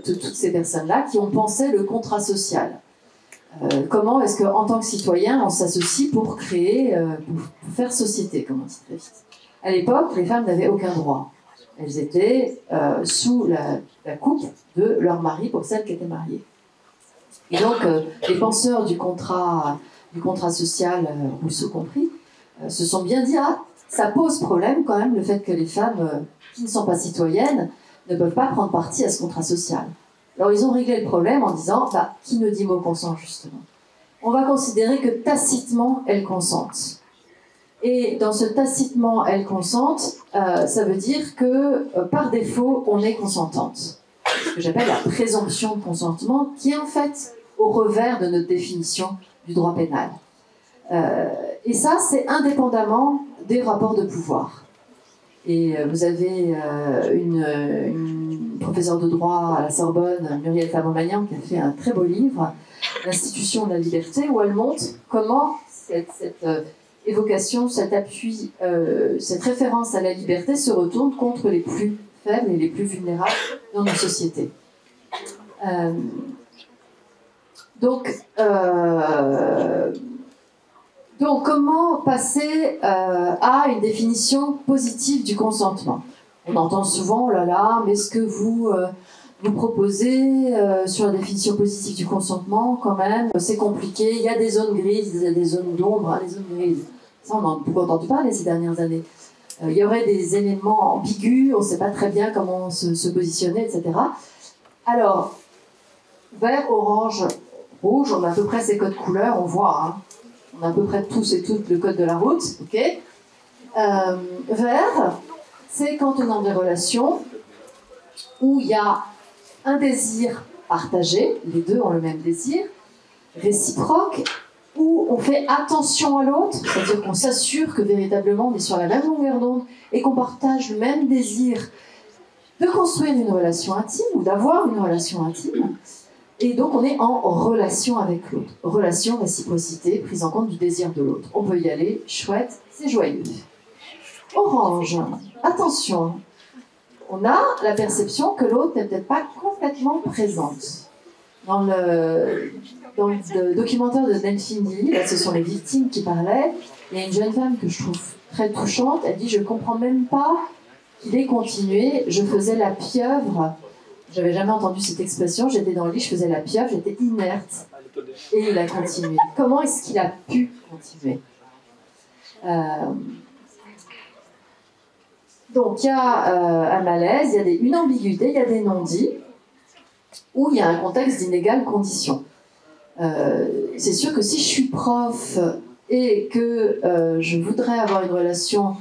toutes ces personnes-là qui ont pensé le contrat social. Comment est-ce qu'en tant que citoyen, on s'associe pour créer, pour faire société, comme on dit très vite. À l'époque, les femmes n'avaient aucun droit. Elles étaient sous la coupe de leur mari pour celles qui étaient mariées. Et donc, les penseurs du contrat social, Rousseau compris, se sont bien dit, ah, ça pose problème quand même le fait que les femmes qui ne sont pas citoyennes ne peuvent pas prendre parti à ce contrat social. Alors ils ont réglé le problème en disant, bah, qui ne dit mot consent justement? On va considérer que tacitement elles consentent. Et dans ce tacitement elles consentent, ça veut dire que par défaut on est consentante. Ce que j'appelle la présomption de consentement, qui est en fait au revers de notre définition du droit pénal. Et ça, c'est indépendamment des rapports de pouvoir. Et vous avez une professeure de droit à la Sorbonne, Muriel Fabomagnan, qui a fait un très beau livre, L'Institution de la liberté, où elle montre comment cette évocation, cet appui, cette référence à la liberté se retourne contre les plus faibles et les plus vulnérables dans nos sociétés. Donc, comment passer à une définition positive du consentement? On entend souvent, oh là là, mais ce que vous proposez sur la définition positive du consentement, quand même, c'est compliqué. Il y a des zones grises, il y a des zones d'ombre, hein, des zones grises. Ça, on en a beaucoup entendu parler ces dernières années. Il y aurait des éléments ambigus, on ne sait pas très bien comment se positionner, etc. Alors, vert, orange, rouge, on a à peu près ces codes couleurs, on voit, hein. On a à peu près tous et toutes le code de la route, ok. Vert, c'est quand on est dans des relations où il y a un désir partagé, les deux ont le même désir, réciproque, où on fait attention à l'autre, c'est-à-dire qu'on s'assure que véritablement on est sur la même longueur d'onde et qu'on partage le même désir de construire une relation intime ou d'avoir une relation intime. Et donc on est en relation avec l'autre. Relation, réciprocité, prise en compte du désir de l'autre. On peut y aller, chouette, c'est joyeux. Orange, attention, on a la perception que l'autre n'est peut-être pas complètement présente. Dans le documentaire de Delphine Dilly, là ce sont les victimes qui parlaient, il y a une jeune femme que je trouve très touchante, elle dit « Je ne comprends même pas qu'il ait continué, je faisais la pieuvre ». J'avais jamais entendu cette expression, j'étais dans le lit, je faisais la pieuvre, j'étais inerte. Et il a continué. Comment est-ce qu'il a pu continuer? Donc il y a un malaise, il y a une ambiguïté, il y a des non-dits, où il y a un contexte d'inégales conditions. C'est sûr que si je suis prof et que je voudrais avoir une relation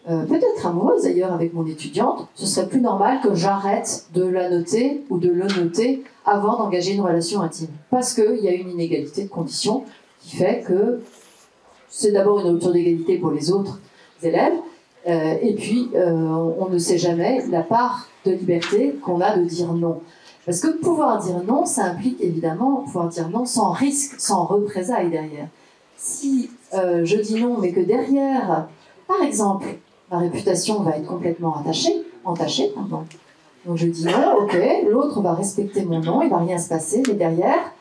peut-être amoureuse d'ailleurs avec mon étudiante, ce serait plus normal que j'arrête de la noter ou de le noter avant d'engager une relation intime. Parce qu'il y a une inégalité de conditions qui fait que c'est d'abord une rupture d'égalité pour les autres élèves, et puis on ne sait jamais la part de liberté qu'on a de dire non. Parce que pouvoir dire non, ça implique évidemment pouvoir dire non sans risque, sans représailles derrière. Si je dis non, mais que derrière, par exemple, ma réputation va être complètement entachée, pardon. Donc je dis non, ok, l'autre va respecter mon non, il va rien se passer, mais derrière,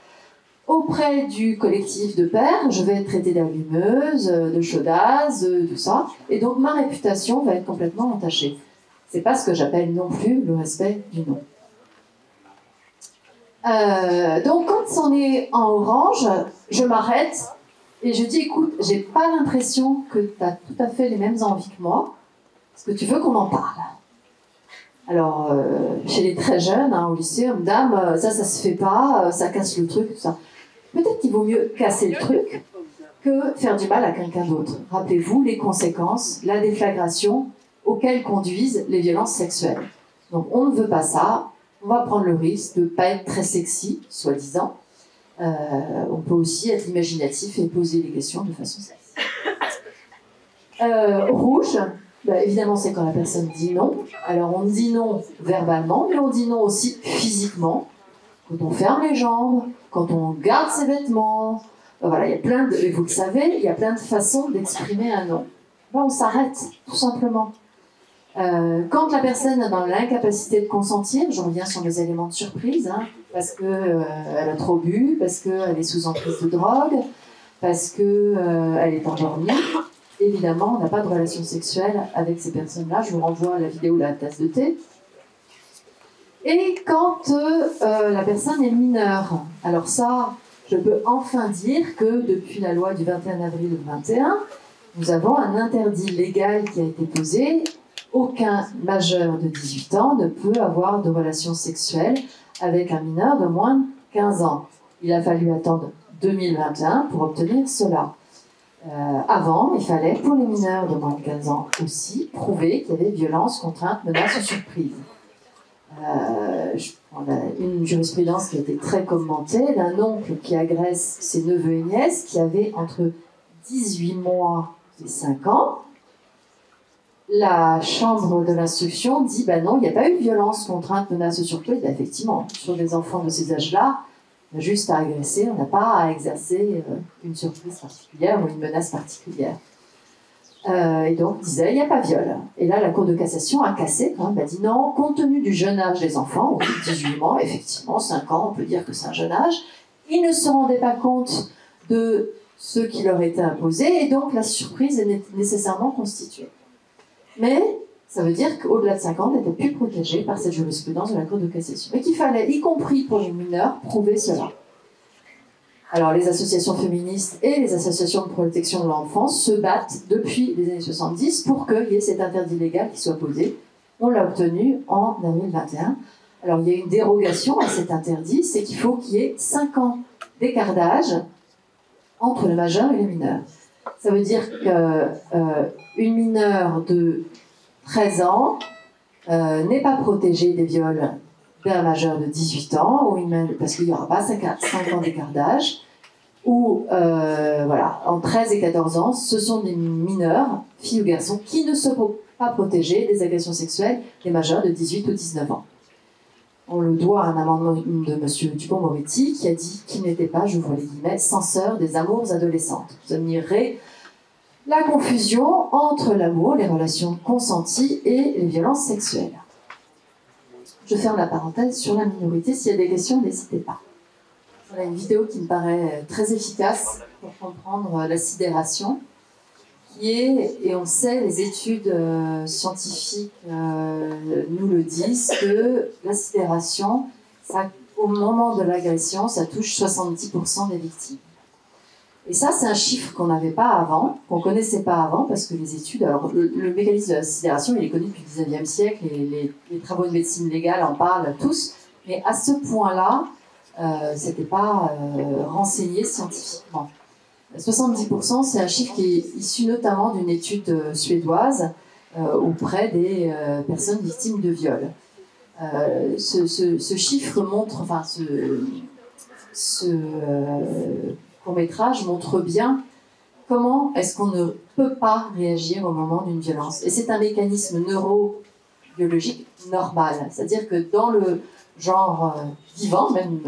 auprès du collectif de pairs, je vais être traitée d'allumeuse, de chaudasse, tout ça, et donc ma réputation va être complètement entachée. C'est pas ce que j'appelle non plus le respect du non. Donc quand on est en orange, je m'arrête et je dis écoute, j'ai pas l'impression que tu as tout à fait les mêmes envies que moi. Est-ce que tu veux qu'on en parle? Alors, chez les très jeunes, au lycée, dame, ça se fait pas, ça casse le truc, tout ça. Peut-être qu'il vaut mieux casser le truc que faire du mal à quelqu'un d'autre. Rappelez-vous les conséquences, la déflagration auxquelles conduisent les violences sexuelles. Donc, on ne veut pas ça. On va prendre le risque de ne pas être très sexy, soi-disant. On peut aussi être imaginatif et poser les questions de façon sexy. Rouge, évidemment, c'est quand la personne dit non. Alors, on dit non verbalement, mais on dit non aussi physiquement. Quand on ferme les jambes, quand on garde ses vêtements. Voilà, il y a plein de, et vous le savez, il y a plein de façons d'exprimer un non. Là, on s'arrête, tout simplement. Quand la personne est dans l'incapacité de consentir, je reviens sur les éléments de surprise, parce qu'elle a trop bu, parce qu'elle est sous emprise de drogue, parce qu'elle est endormie. Évidemment, on n'a pas de relation sexuelle avec ces personnes-là. Je vous renvoie à la vidéo La tasse de thé. Et quand la personne est mineure, alors ça, je peux enfin dire que depuis la loi du 21 avril 2021, nous avons un interdit légal qui a été posé. Aucun majeur de 18 ans ne peut avoir de relations sexuelles avec un mineur de moins de 15 ans. Il a fallu attendre 2021 pour obtenir cela. Avant, il fallait, pour les mineurs de moins de 15 ans aussi, prouver qu'il y avait violence, contrainte, menace ou surprise. Je prends une jurisprudence qui a été très commentée d'un oncle qui agresse ses neveux et nièces qui avaient entre 18 mois et 5 ans. La chambre de l'instruction dit non, il n'y a pas eu de violence, contrainte, menace ou surprise. Effectivement, sur des enfants de ces âges-là, on a juste à agresser, on n'a pas à exercer une surprise particulière ou une menace particulière. Et donc, disait, il n'y a pas viol. Et là, la Cour de cassation a cassé, a dit non, compte tenu du jeune âge des enfants, 18 mois, effectivement, 5 ans, on peut dire que c'est un jeune âge, ils ne se rendaient pas compte de ce qui leur était imposé, et donc la surprise est nécessairement constituée. Mais ça veut dire qu'au-delà de 5 ans, on n'était plus protégé par cette jurisprudence de la Cour de cassation. Et qu'il fallait, y compris pour les mineurs, prouver cela. Alors, les associations féministes et les associations de protection de l'enfance se battent depuis les années 70 pour qu'il y ait cet interdit légal qui soit posé. On l'a obtenu en 2021. Alors, il y a une dérogation à cet interdit, c'est qu'il faut qu'il y ait 5 ans d'écart d'âge entre les majeurs et les mineurs. Ça veut dire qu'une mineure de 13 ans n'est pas protégée des viols d'un majeur de 18 ans, parce qu'il n'y aura pas 5 ans d'écart d'âge, ou en 13 et 14 ans, ce sont des mineurs, filles ou garçons, qui ne seront pas protégés des agressions sexuelles des majeurs de 18 ou 19 ans. On le doit à un amendement de M. Dupond-Moretti qui a dit qu'il n'était pas, je vous les guillemets, censeur des amours adolescentes. Vous admirerez la confusion entre l'amour, les relations consenties et les violences sexuelles. Je ferme la parenthèse sur la minorité. S'il y a des questions, n'hésitez pas. Voilà une vidéo qui me paraît très efficace pour comprendre la sidération, qui est, et on sait, les études scientifiques nous le disent, que la sidération, ça, au moment de l'agression, ça touche 70% des victimes. Et ça, c'est un chiffre qu'on n'avait pas avant, qu'on ne connaissait pas avant, parce que les études... Alors, le mécanisme de la sidération, il est connu depuis le 19e siècle, et les travaux de médecine légale en parlent tous, mais à ce point-là, ce n'était pas renseigné scientifiquement. 70%, c'est un chiffre qui est issu notamment d'une étude suédoise auprès des personnes victimes de viol. Ce chiffre montre... Enfin, ce court-métrage montre bien comment est-ce qu'on ne peut pas réagir au moment d'une violence. Et c'est un mécanisme neurobiologique normal. C'est-à-dire que dans genre vivant, même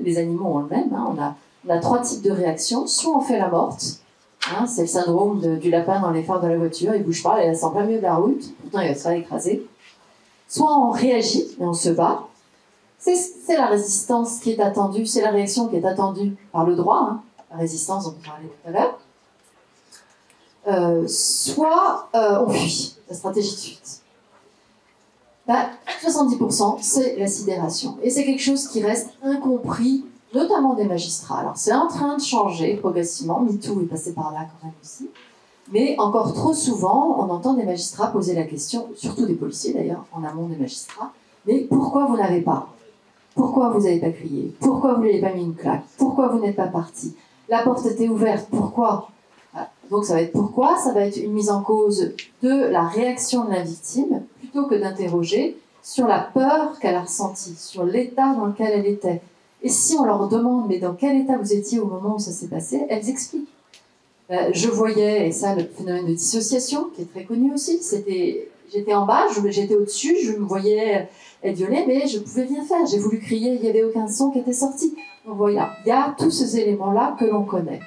les animaux ont le même. Hein. On a 3 types de réactions. Soit on fait la morte, hein, c'est le syndrome du lapin dans les phares de la voiture, il bouge pas, il est en plein milieu de la route, pourtant il va se faire écraser. Soit on réagit et on se bat. C'est la résistance qui est attendue, c'est la réaction qui est attendue par le droit, hein, la résistance dont on parlait tout à l'heure. Soit on fuit, la stratégie de fuite. 70%, c'est la sidération. Et c'est quelque chose qui reste incompris, notamment des magistrats. Alors c'est en train de changer progressivement, MeToo est passé par là quand même aussi. Mais encore trop souvent, on entend des magistrats poser la question, surtout des policiers d'ailleurs, en amont des magistrats, mais pourquoi vous n'avez pas ? Pourquoi vous n'avez pas crié ? Pourquoi vous n'avez pas mis une claque ? Pourquoi vous n'êtes pas parti ? La porte était ouverte, pourquoi ? Donc ça va être pourquoi, ça va être une mise en cause de la réaction de la victime, plutôt que d'interroger sur la peur qu'elle a ressentie, sur l'état dans lequel elle était. Et si on leur demande, mais dans quel état vous étiez au moment où ça s'est passé, elles expliquent. Je voyais, et ça, le phénomène de dissociation, qui est très connu aussi, j'étais en bas, j'étais au-dessus, je me voyais être violée, mais je ne pouvais rien faire. J'ai voulu crier, il n'y avait aucun son qui était sorti. Donc voilà, il y a tous ces éléments-là que l'on connaît.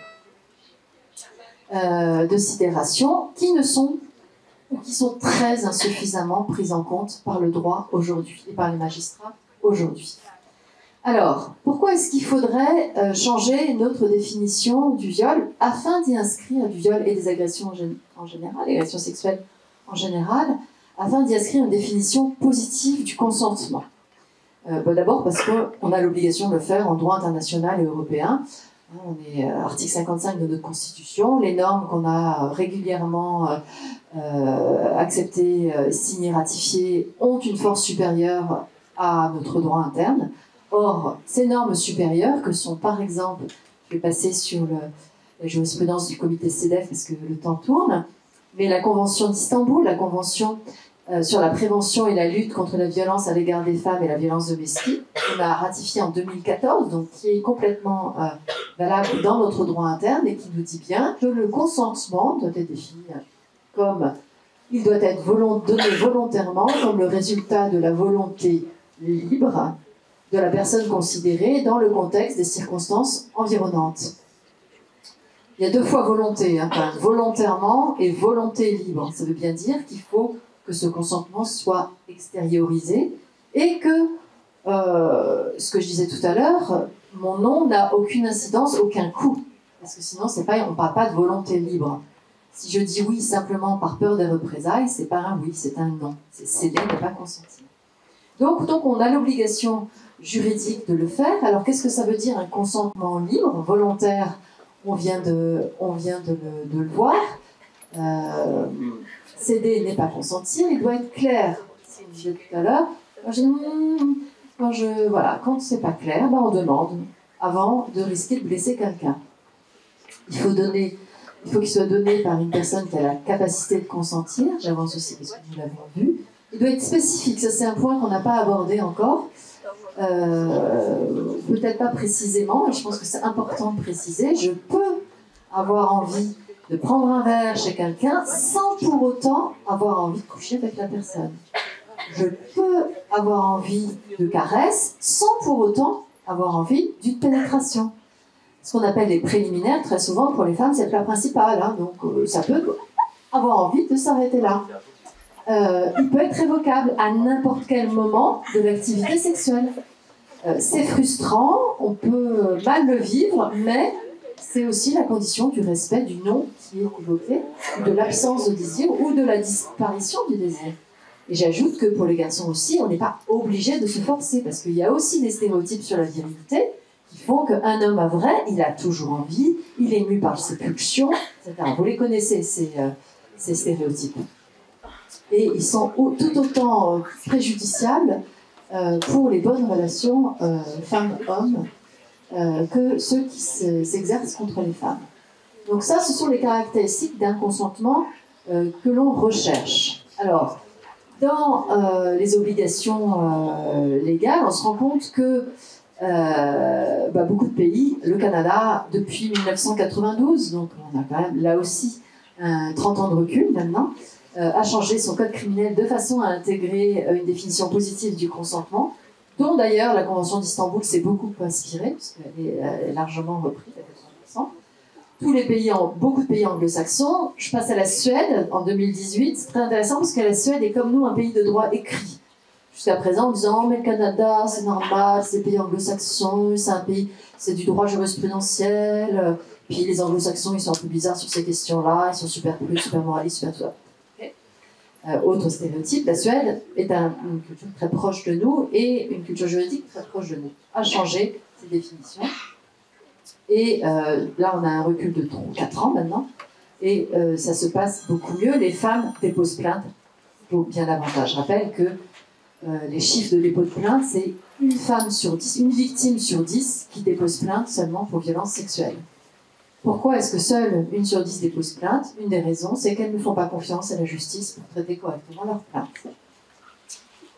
De sidération, qui sont très insuffisamment pris en compte par le droit aujourd'hui, et par les magistrats aujourd'hui. Alors, pourquoi est-ce qu'il faudrait changer notre définition du viol afin d'y inscrire, du viol et des agressions en général, les agressions sexuelles en général, afin d'y inscrire une définition positive du consentement? D'abord parce qu'on a l'obligation de le faire en droit international et européen. On est article 55 de notre Constitution. Les normes qu'on a régulièrement acceptées, signées, ratifiées ont une force supérieure à notre droit interne. Or, ces normes supérieures, que sont par exemple, je vais passer sur la jurisprudence du comité CEDEF parce que le temps tourne, mais la Convention d'Istanbul, la Convention sur la prévention et la lutte contre la violence à l'égard des femmes et la violence domestique, qu'on a ratifiée en 2014, donc qui est complètement valable dans notre droit interne et qui nous dit bien que le consentement doit être défini comme il doit être donné volontairement comme le résultat de la volonté libre de la personne considérée dans le contexte des circonstances environnantes. Il y a 2 fois volonté, hein, volontairement et volonté libre. Ça veut bien dire qu'il faut que ce consentement soit extériorisé et que, ce que je disais tout à l'heure, mon non n'a aucune incidence, aucun coût. Parce que sinon, on ne parle pas de volonté libre. Si je dis oui simplement par peur des représailles, c'est pas un oui, c'est un non. C'est céder, ne pas consentir. Donc on a l'obligation juridique de le faire. Alors qu'est-ce que ça veut dire un consentement libre, volontaire? On vient de le voir. Céder n'est pas consentir, il doit être clair. C'est ce que je disais tout à l'heure. Quand c'est pas clair, on demande avant de risquer de blesser quelqu'un. Il faut qu'il soit donné par une personne qui a la capacité de consentir. J'avance aussi parce que nous l'avons vu. Il doit être spécifique. Ça, c'est un point qu'on n'a pas abordé encore. Peut-être pas précisément, mais je pense que c'est important de préciser. Je peux avoir envie de prendre un verre chez quelqu'un sans pour autant avoir envie de coucher avec la personne. Je peux avoir envie de caresses sans pour autant avoir envie d'une pénétration. Ce qu'on appelle les préliminaires, très souvent pour les femmes, c'est le plat principal. Hein, donc ça peut avoir envie de s'arrêter là. Il peut être révocable à n'importe quel moment de l'activité sexuelle. C'est frustrant, on peut mal le vivre, mais c'est aussi la condition du respect du non qui est évoqué, ou de l'absence de désir, ou de la disparition du désir. Et j'ajoute que pour les garçons aussi, on n'est pas obligé de se forcer, parce qu'il y a aussi des stéréotypes sur la virilité qui font qu'un homme à vrai, il a toujours envie, il est mu par ses pulsions, etc. Vous les connaissez, ces stéréotypes. Et ils sont tout autant préjudiciables pour les bonnes relations femmes-hommes que ceux qui s'exercent contre les femmes. Donc ça, ce sont les caractéristiques d'un consentement que l'on recherche. Alors, dans les obligations légales, on se rend compte que beaucoup de pays, le Canada, depuis 1992, donc on a quand même là aussi 30 ans de recul maintenant, a changé son code criminel de façon à intégrer une définition positive du consentement. dont d'ailleurs la Convention d'Istanbul s'est beaucoup inspirée, puisqu'elle est largement reprise à 80%. Beaucoup de pays anglo-saxons. Je passe à la Suède en 2018. C'est très intéressant parce que la Suède est comme nous un pays de droit écrit. Jusqu'à présent, en disant, mais le Canada, c'est normal, c'est des pays anglo-saxons, c'est un pays, c'est du droit jurisprudentiel. Puis les anglo-saxons, ils sont un peu bizarres sur ces questions-là, ils sont super prudents, super moralistes, super tout ça. Okay. Autre stéréotype, la Suède est une culture très proche de nous et une culture juridique très proche de nous. A changé ses définitions. Et là, on a un recul de 4 ans maintenant, et ça se passe beaucoup mieux. Les femmes déposent plainte bien davantage. Je rappelle que les chiffres de dépôt de plainte, c'est une femme sur 10, une victime sur 10 qui dépose plainte seulement pour violence sexuelle. Pourquoi est-ce que seule 1 sur 10 dépose plainte? Une des raisons, c'est qu'elles ne font pas confiance à la justice pour traiter correctement leurs plaintes.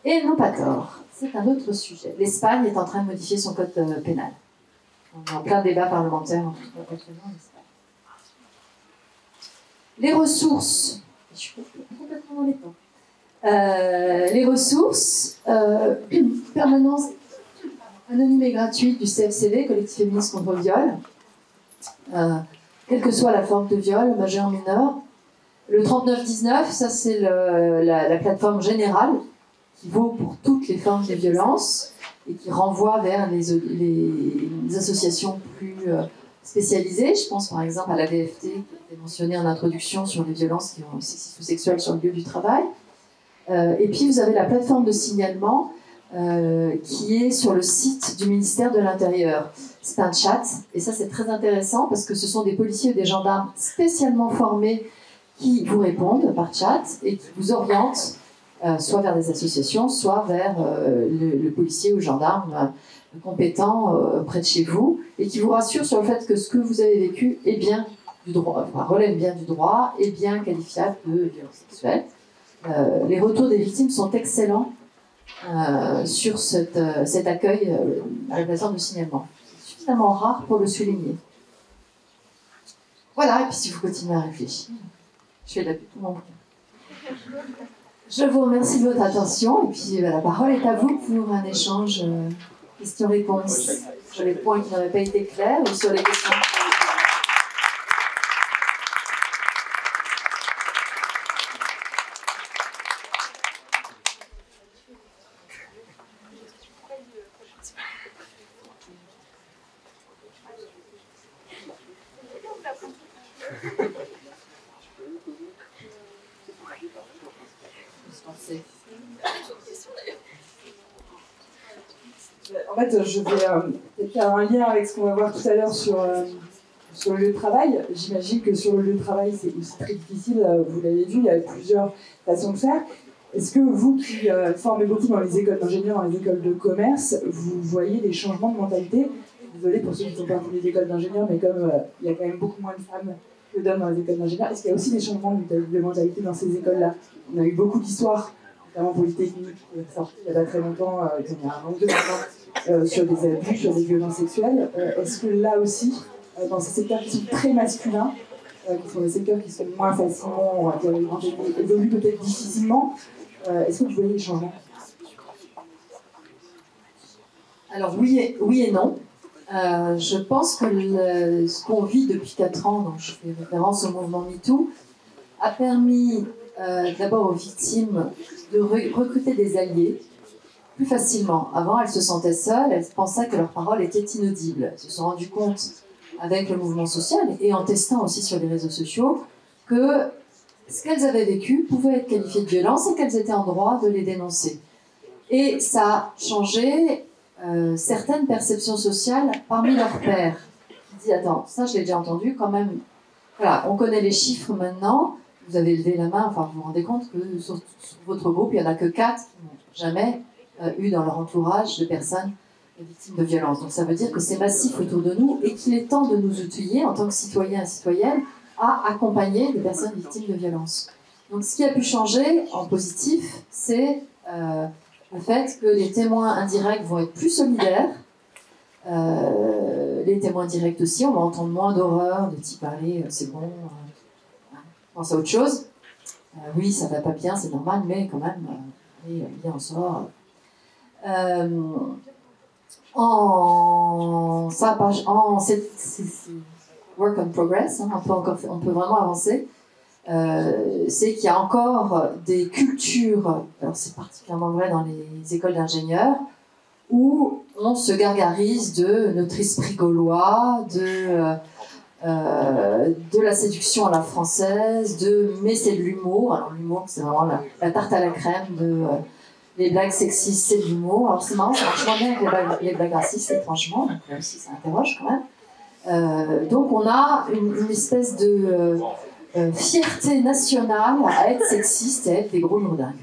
Et elles n'ont pas tort. C'est un autre sujet. L'Espagne est en train de modifier son code pénal. On est en plein débat parlementaire actuellement en Espagne. Les ressources. Je suis complètement dans les temps. Les ressources, permanence anonyme et gratuite du CFCV, Collectif Féministe contre le Viol, quelle que soit la forme de viol, majeur, mineur. Le 3919, ça c'est la plateforme générale qui vaut pour toutes les formes de violence et qui renvoie vers les associations plus spécialisées. Je pense par exemple à la VFT qui a été mentionnée en introduction sur les violences sexistes ou sexuelles sur le lieu du travail. Et puis vous avez la plateforme de signalement qui est sur le site du ministère de l'Intérieur. C'est un chat, et ça c'est très intéressant parce que ce sont des policiers et des gendarmes spécialement formés qui vous répondent par chat et qui vous orientent soit vers des associations, soit vers le policier ou gendarme compétent près de chez vous, et qui vous rassure sur le fait que ce que vous avez vécu est bien du droit, relève bien du droit, est bien qualifiable de violence sexuelle. Les retours des victimes sont excellents sur cet accueil à la plateforme de signalement. C'est suffisamment rare pour le souligner. Voilà, et puis si vous continuez à réfléchir, je fais de la pub pour mon bouquin. Je vous remercie de votre attention, et puis la parole est à vous pour un échange questions-réponses sur les points qui n'auraient pas été clairs ou sur les questions. En fait, je vais peut-être faire un lien avec ce qu'on va voir tout à l'heure sur le lieu de travail. J'imagine que sur le lieu de travail, c'est aussi très difficile. Vous l'avez vu, il y a plusieurs façons de faire. Est-ce que vous qui formez beaucoup dans les écoles d'ingénieurs, dans les écoles de commerce, vous voyez des changements de mentalité? Désolée pour ceux qui ne sont pas dans les écoles d'ingénieurs, mais comme il y a quand même beaucoup moins de femmes que d'hommes dans les écoles d'ingénieurs, est-ce qu'il y a aussi des changements de mentalité dans ces écoles-là? On a eu beaucoup d'histoires, notamment Polytechnique, qui est sortie il n'y a pas très longtemps, il y a un an ou deux maintenant, sur des abus, sur des violences sexuelles. Est-ce que là aussi, dans ces secteurs qui sont très masculins, qui sont des secteurs qui sont moins facilement, on va dire, évoluent peut-être difficilement, est-ce que vous voyez des changements? Alors oui et non. Je pense que ce qu'on vit depuis 4 ans, donc je fais référence au mouvement MeToo, a permis d'abord aux victimes de recruter des alliés plus facilement. Avant, elles se sentaient seules, elles pensaient que leur parole était inaudible. Elles se sont rendues compte avec le mouvement social et en testant aussi sur les réseaux sociaux que ce qu'elles avaient vécu pouvait être qualifié de violence et qu'elles étaient en droit de les dénoncer. Et ça a changé certaines perceptions sociales parmi leurs pairs. Qui dit, attends, ça je l'ai déjà entendu quand même. Voilà, on connaît les chiffres maintenant. Vous avez levé la main, enfin vous vous rendez compte que sur votre groupe, il n'y en a que 4 qui n'ont jamais eu dans leur entourage de personnes victimes de violences. Donc ça veut dire que c'est massif autour de nous et qu'il est temps de nous outiller en tant que citoyens et citoyennes à accompagner des personnes victimes de violences. Donc ce qui a pu changer en positif, c'est le fait que les témoins indirects vont être plus solidaires. Les témoins directs aussi, on va entendre moins d'horreur, de type allez, c'est bon, pense à autre chose. Oui, ça va pas bien, c'est normal, mais quand même, allez, on sort. C'est work in progress, hein, on peut vraiment avancer. C'est qu'il y a encore des cultures, alors c'est particulièrement vrai dans les écoles d'ingénieurs, où on se gargarise de notre esprit gaulois, de la séduction à la française, mais c'est de l'humour. Alors l'humour, c'est vraiment la tarte à la crème, les blagues sexistes, c'est de l'humour. Alors c'est marrant, ça marche moins bien que les blagues racistes, étrangement, donc là aussi ça interroge quand même. Donc on a une espèce de fierté nationale à être sexiste et à être des gros lourdingues.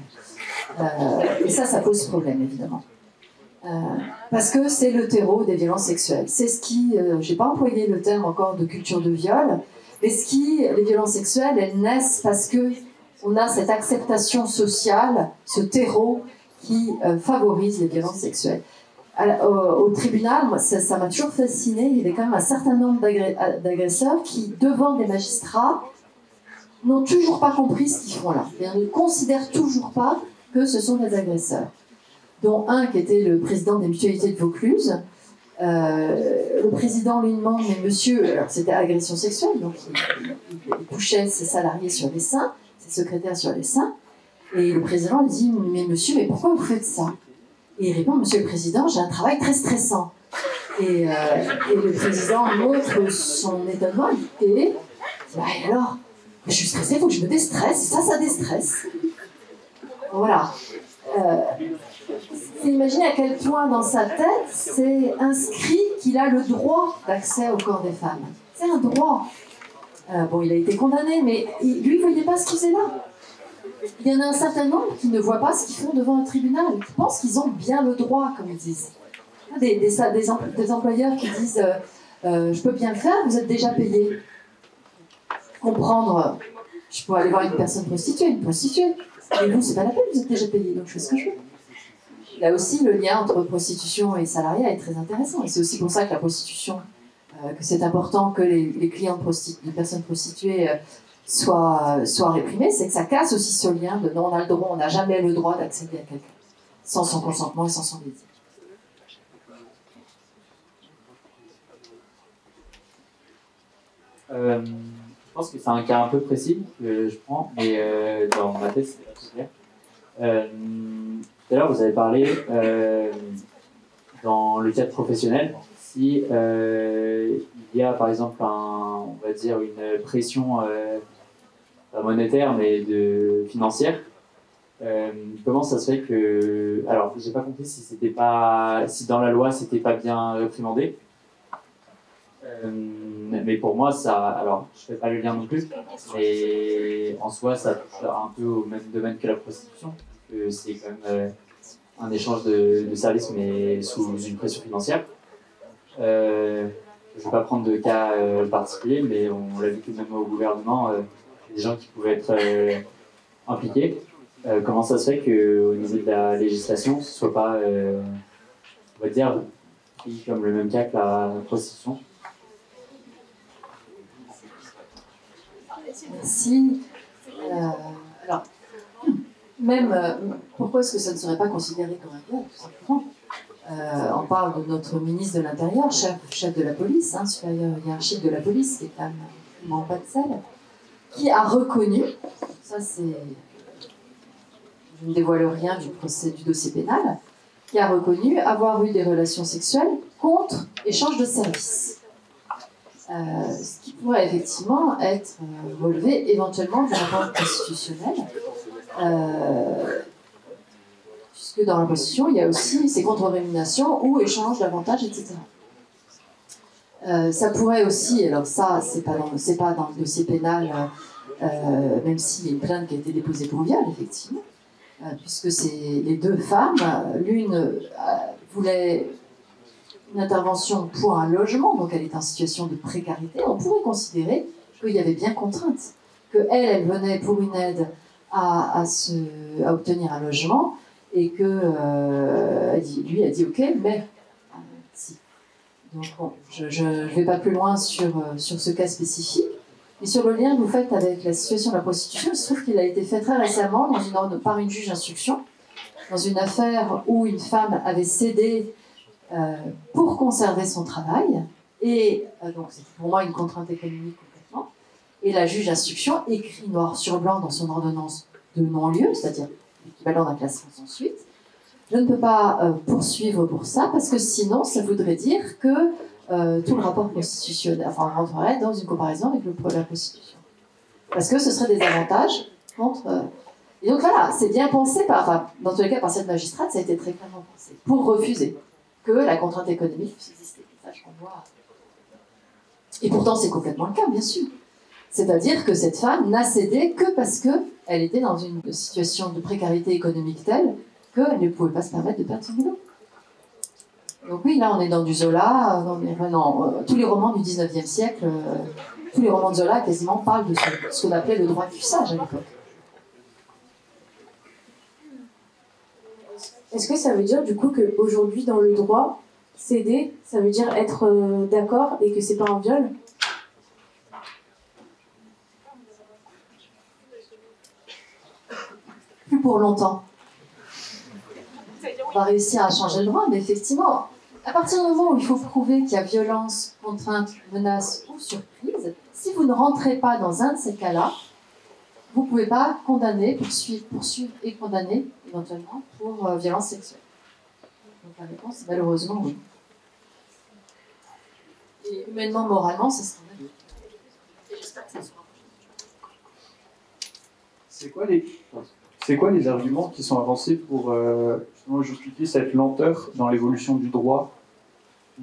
Et ça pose problème, évidemment. Parce que c'est le terreau des violences sexuelles. C'est ce qui, j'ai pas employé le terme encore de culture de viol, mais les violences sexuelles, elles naissent parce que on a cette acceptation sociale, ce terreau qui favorise les violences sexuelles. Au tribunal, moi, ça m'a toujours fasciné. Il y avait quand même un certain nombre d'agresseurs qui, devant des magistrats, n'ont toujours pas compris ce qu'ils font là. Ils ne considèrent toujours pas que ce sont des agresseurs. Dont un qui était le président des mutualités de Vaucluse. Le président lui demande, mais monsieur, alors c'était agression sexuelle, donc il touchait ses salariés sur les seins, ses secrétaires sur les seins, et le président lui dit, mais monsieur, mais pourquoi vous faites ça? Et il répond, monsieur le président, j'ai un travail très stressant. Et le président montre son étonnement, et bah, alors, je suis stressée, il faut que je me déstresse, ça déstresse. Voilà. Imaginez à quel point dans sa tête c'est inscrit qu'il a le droit d'accès au corps des femmes. C'est un droit. Bon, il a été condamné, mais lui, il ne voyait pas ce qu'il faisait là. Il y en a un certain nombre qui ne voient pas ce qu'ils font devant un tribunal, qui pensent qu'ils ont bien le droit, comme ils disent. Des employeurs qui disent je peux bien le faire, vous êtes déjà payé. Comprendre, je peux aller voir une personne prostituée, et vous, c'est pas la peine, vous êtes déjà payé, donc je fais ce que je veux. Là aussi, le lien entre prostitution et salariat est très intéressant. Et c'est aussi pour ça que la prostitution, que c'est important que les clients de personnes prostituées soient réprimés, c'est que ça casse aussi ce lien de non, on n'a jamais le droit d'accéder à quelqu'un, sans son consentement et sans son désir. Je pense que c'est un cas un peu précis que je prends, mais dans ma tête, c'est pas tout clair. Tout à l'heure, vous avez parlé dans le cadre professionnel, si il y a par exemple on va dire une pression pas monétaire mais financière, comment ça se fait que, alors j'ai pas compris si dans la loi c'était pas bien réprimandé, mais pour moi alors je fais pas le lien non plus, mais en soi ça touche un peu au même domaine que la prostitution. C'est quand même un échange de services, mais sous une pression financière. Je ne vais pas prendre de cas particuliers, mais on l'a vu que même au gouvernement, il y a des gens qui pouvaient être impliqués. Comment ça se fait qu'au niveau de la législation, ce ne soit pas, on va dire, pris comme le même cas que la prostitution? Merci. Alors, pourquoi est-ce que ça ne serait pas considéré comme un viol, tout simplement? On parle de notre ministre de l'Intérieur, chef de la police, supérieur hiérarchique de la police, qui est quand même en bas de selle, qui a reconnu, ça c'est, je ne dévoile rien du dossier pénal, qui a reconnu avoir eu des relations sexuelles contre échange de services. Ce qui pourrait effectivement être relevé éventuellement du rapport constitutionnel, puisque dans la prostitution, il y a aussi ces contre-rémunérations ou échange d'avantages, etc. Ça pourrait aussi, alors ça, c'est pas dans le dossier pénal, même s'il y a une plainte qui a été déposée pour viol, effectivement, puisque c'est les deux femmes, l'une voulait une intervention pour un logement, donc elle est en situation de précarité. On pourrait considérer qu'il y avait bien contrainte, qu'elle venait pour une aide à obtenir un logement, et que lui a dit ok, mais si. Donc bon, je ne vais pas plus loin sur ce cas spécifique, mais sur le lien que vous faites avec la situation de la prostitution, il se trouve qu'il a été fait très récemment par une juge d'instruction, dans une affaire où une femme avait cédé pour conserver son travail, et donc c'était pour moi une contrainte économique complètement, et la juge d'instruction écrit noir sur blanc dans son ordonnance de non-lieu, c'est-à-dire l'équivalent d'un classement sans suite, je ne peux pas poursuivre pour ça, parce que sinon ça voudrait dire que tout le rapport constitutionnel rentrerait dans une comparaison avec la Constitution. Parce que ce serait des avantages contre... Et donc voilà, c'est bien pensé, dans tous les cas par cette magistrate, ça a été très clairement pensé, pour refuser que la contrainte économique puisse exister. Ça, je vois. Et pourtant, c'est complètement le cas, bien sûr. C'est-à-dire que cette femme n'a cédé que parce qu'elle était dans une situation de précarité économique telle qu'elle ne pouvait pas se permettre de perdre son boulot. Donc oui, là, on est dans du Zola, tous les romans du 19e siècle, tous les romans de Zola quasiment parlent de ce qu'on appelait le droit de cuissage à l'époque. Est-ce que ça veut dire du coup qu'aujourd'hui dans le droit, céder, ça veut dire être d'accord et que c'est pas un viol? Plus pour longtemps. On va réussir à changer le droit, mais effectivement, à partir du moment où il faut prouver qu'il y a violence, contrainte, menace ou surprise, si vous ne rentrez pas dans un de ces cas-là, vous ne pouvez pas condamner, poursuivre et condamner éventuellement pour violence sexuelle. Donc la réponse est malheureusement oui. Et humainement, moralement, c'est scandaleux. Et j'espère que ça sera. C'est quoi les arguments qui sont avancés pour justement justifier cette lenteur dans l'évolution du droit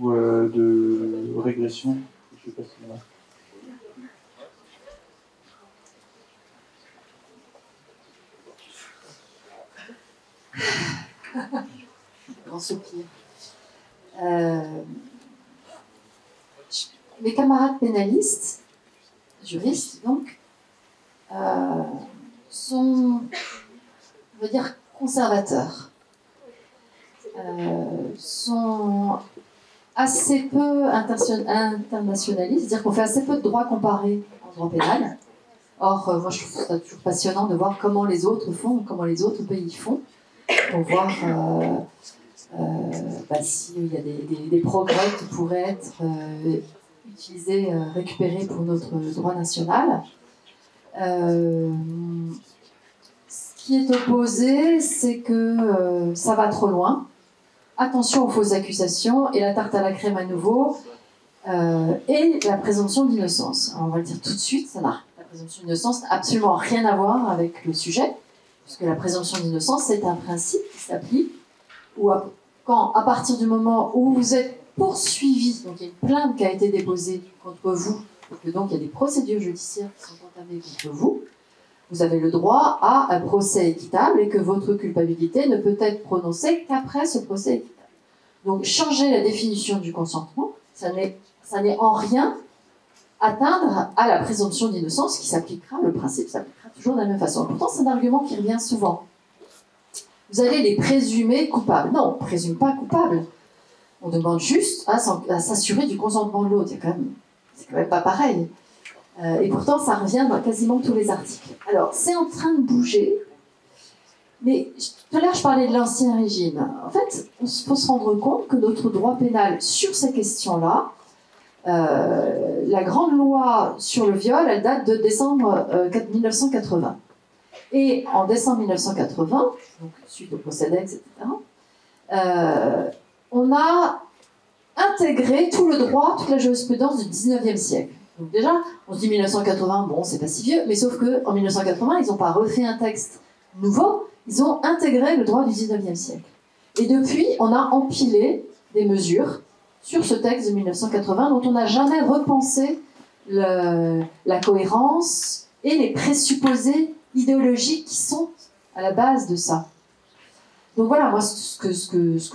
ou de régression? Je sais pas si on a... Grand soupir. Mes camarades pénalistes, juristes donc, sont, on va dire, conservateurs, sont assez peu internationalistes, c'est-à-dire qu'on fait assez peu de droit comparé en droit pénal. Or, moi je trouve ça toujours passionnant de voir comment les autres font, comment les autres pays font, pour voir s'il y a des progrès qui pourraient être utilisés, récupérés pour notre droit national. Ce qui est opposé, c'est que ça va trop loin. Attention aux fausses accusations et la tarte à la crème à nouveau, et la présomption d'innocence. On va le dire tout de suite, la présomption d'innocence n'a absolument rien à voir avec le sujet, puisque la présomption d'innocence, c'est un principe qui s'applique quand, à partir du moment où vous êtes poursuivi, donc il y a une plainte qui a été déposée contre vous, et que donc il y a des procédures judiciaires qui sont entamées contre vous, vous avez le droit à un procès équitable et que votre culpabilité ne peut être prononcée qu'après ce procès équitable. Donc changer la définition du consentement, ça n'est en rien atteindre à la présomption d'innocence qui s'appliquera, le principe s'appliquera toujours de la même façon. Pourtant, c'est un argument qui revient souvent. Vous allez les présumer coupables. Non, on ne présume pas coupables. On demande juste à s'assurer du consentement de l'autre. C'est quand même pas pareil. Et pourtant, ça revient dans quasiment tous les articles. Alors, c'est en train de bouger. Mais tout à l'heure, je parlais de l'Ancien Régime. En fait, il faut se rendre compte que notre droit pénal, sur ces questions-là, la grande loi sur le viol, elle date de décembre 1980. Et en décembre 1980, donc suite au procédé, etc., on a intégré tout le droit, toute la jurisprudence du 19e siècle. Donc déjà, on se dit 1980, bon, c'est pas si vieux, mais sauf qu'en 1980, ils n'ont pas refait un texte nouveau, ils ont intégré le droit du 19e siècle. Et depuis, on a empilé des mesures sur ce texte de 1980 dont on n'a jamais repensé la cohérence et les présupposés idéologiques qui sont à la base de ça. Donc voilà, moi, ce que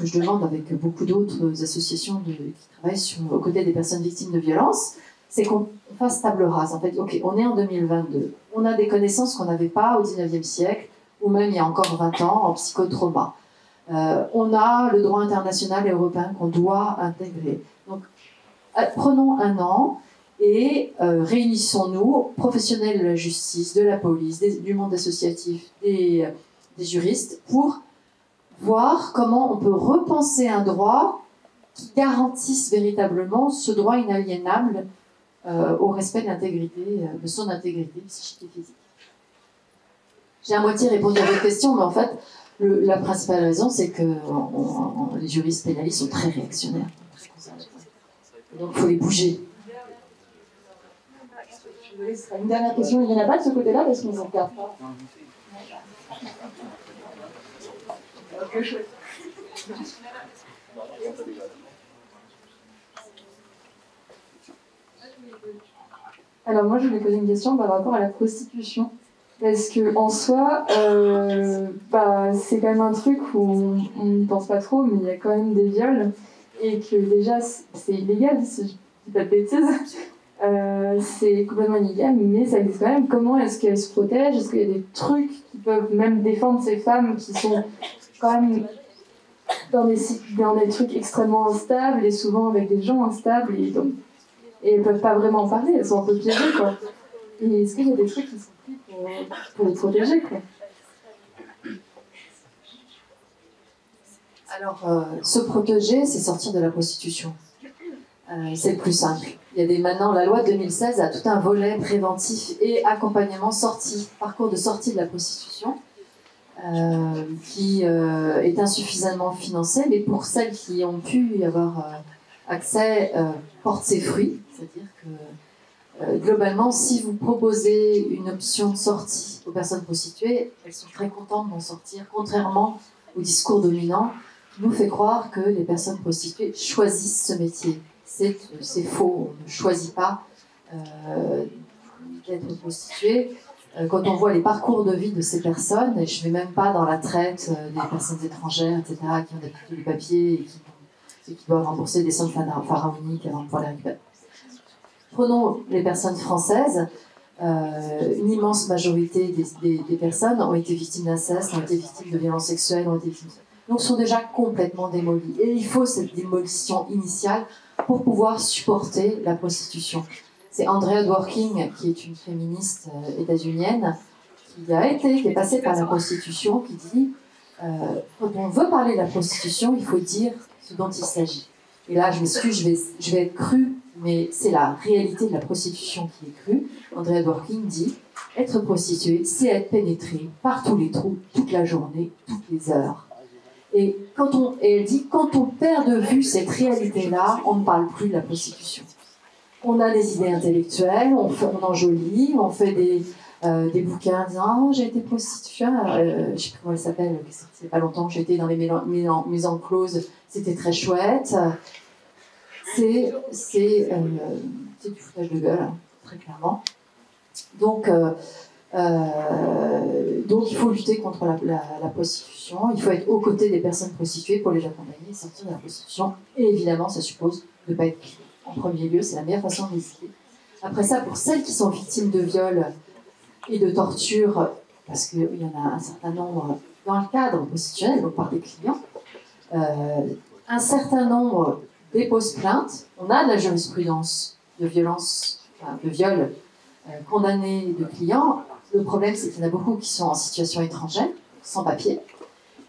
je demande avec beaucoup d'autres associations qui travaillent aux côtés des personnes victimes de violences, c'est qu'on fasse table rase. En fait, ok, on est en 2022, on a des connaissances qu'on n'avait pas au 19e siècle, ou même il y a encore 20 ans, en psychotrauma. On a le droit international et européen qu'on doit intégrer. Donc, prenons un an et réunissons-nous, professionnels de la justice, de la police, du monde associatif, des juristes, pour voir comment on peut repenser un droit qui garantisse véritablement ce droit inaliénable au respect de l'intégrité, de son intégrité psychique et physique. J'ai à moitié répondu à votre question, mais en fait, la principale raison, c'est que les juristes pénalistes sont très réactionnaires, très conservateurs. Donc il faut les bouger. Ce sera une dernière question. Il n'y en a pas de ce côté-là parce qu'on ne s'en regarde pas. Ok, chouette. Alors moi, je voulais poser une question par rapport à la prostitution. Parce que en soi, c'est quand même un truc où on n'y pense pas trop, mais il y a quand même des viols. Et que déjà, c'est illégal, si je dis pas de bêtises. C'est complètement illégal, mais ça existe quand même. Comment est-ce qu'elles se protègent? Est-ce qu'il y a des trucs qui peuvent même défendre ces femmes qui sont quand même dans des trucs extrêmement instables et souvent avec des gens instables et elles peuvent pas vraiment en parler, elles sont un peu piégées, quoi. Et est-ce qu'il y a des trucs qui sont pris pour les protéger, quoi? Alors, se protéger, c'est sortir de la prostitution. C'est le plus simple. Il y a maintenant, la loi de 2016 a tout un volet préventif et accompagnement parcours de sortie de la prostitution, qui est insuffisamment financé, mais pour celles qui ont pu y avoir accès, porte ses fruits. C'est-à-dire que, globalement, si vous proposez une option de sortie aux personnes prostituées, elles sont très contentes d'en sortir, contrairement au discours dominant qui nous fait croire que les personnes prostituées choisissent ce métier. C'est faux, on ne choisit pas d'être prostituée. Quand on voit les parcours de vie de ces personnes, et je ne vais même pas dans la traite des personnes étrangères, etc., qui ont des papiers et qui doivent rembourser des sommes pharaoniques avant de pouvoir les récupérer. Prenons les personnes françaises. Une immense majorité des personnes ont été victimes d'inceste, ont été victimes de violences sexuelles, ont été victimes... Donc sont déjà complètement démolies. Et il faut cette démolition initiale pour pouvoir supporter la prostitution. C'est Andrea Dworkin, qui est une féministe états-unienne, qui est passée par la prostitution, qui dit quand on veut parler de la prostitution, il faut dire ce dont il s'agit. Et là, je m'excuse, je vais être crue, mais c'est la réalité de la prostitution qui est crue. Andrea Dworkin dit être prostituée, c'est être pénétré par tous les trous, toute la journée, toutes les heures. Et elle dit, quand on perd de vue cette réalité-là, on ne parle plus de la prostitution. On a des idées intellectuelles, on enjolit, on fait des bouquins disant « Oh, j'ai été prostituée, je ne sais plus comment elle s'appelle, c'est pas longtemps, j'ai été dans les mises en close, c'était très chouette. » C'est du foutage de gueule, très clairement. Donc il faut lutter contre la prostitution, il faut être aux côtés des personnes prostituées pour les accompagner et sortir de la prostitution. Et évidemment, ça suppose de ne pas être pris. En premier lieu, c'est la meilleure façon de l'hésiter. Après ça, pour celles qui sont victimes de viol et de torture, parce qu'il y en a un certain nombre dans le cadre prostitutionnel, donc par des clients, un certain nombre déposent plainte. On a de la jurisprudence de violence, de viol condamné de clients. Le problème, c'est qu'il y en a beaucoup qui sont en situation étrangère, sans papier.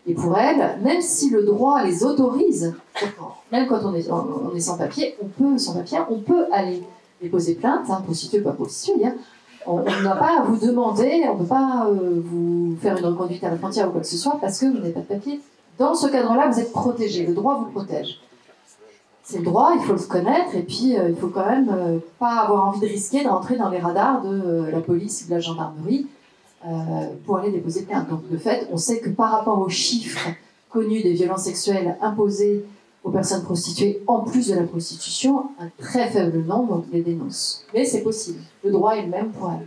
Et pour elles, même si le droit les autorise, même quand on est sans papier, on peut aller déposer plainte, prostituée ou pas prostituée. On n'a pas à vous demander, on ne peut pas vous faire une reconduite à la frontière ou quoi que ce soit parce que vous n'avez pas de papier. Dans ce cadre-là, vous êtes protégé, le droit vous protège. C'est le droit, il faut le connaître, et puis il faut quand même pas avoir envie de risquer de rentrer dans les radars de la police ou de la gendarmerie pour aller déposer plainte. Donc de fait, on sait que par rapport aux chiffres connus des violences sexuelles imposées aux personnes prostituées, en plus de la prostitution, un très faible nombre les dénoncent. Mais c'est possible, le droit est le même pour elles.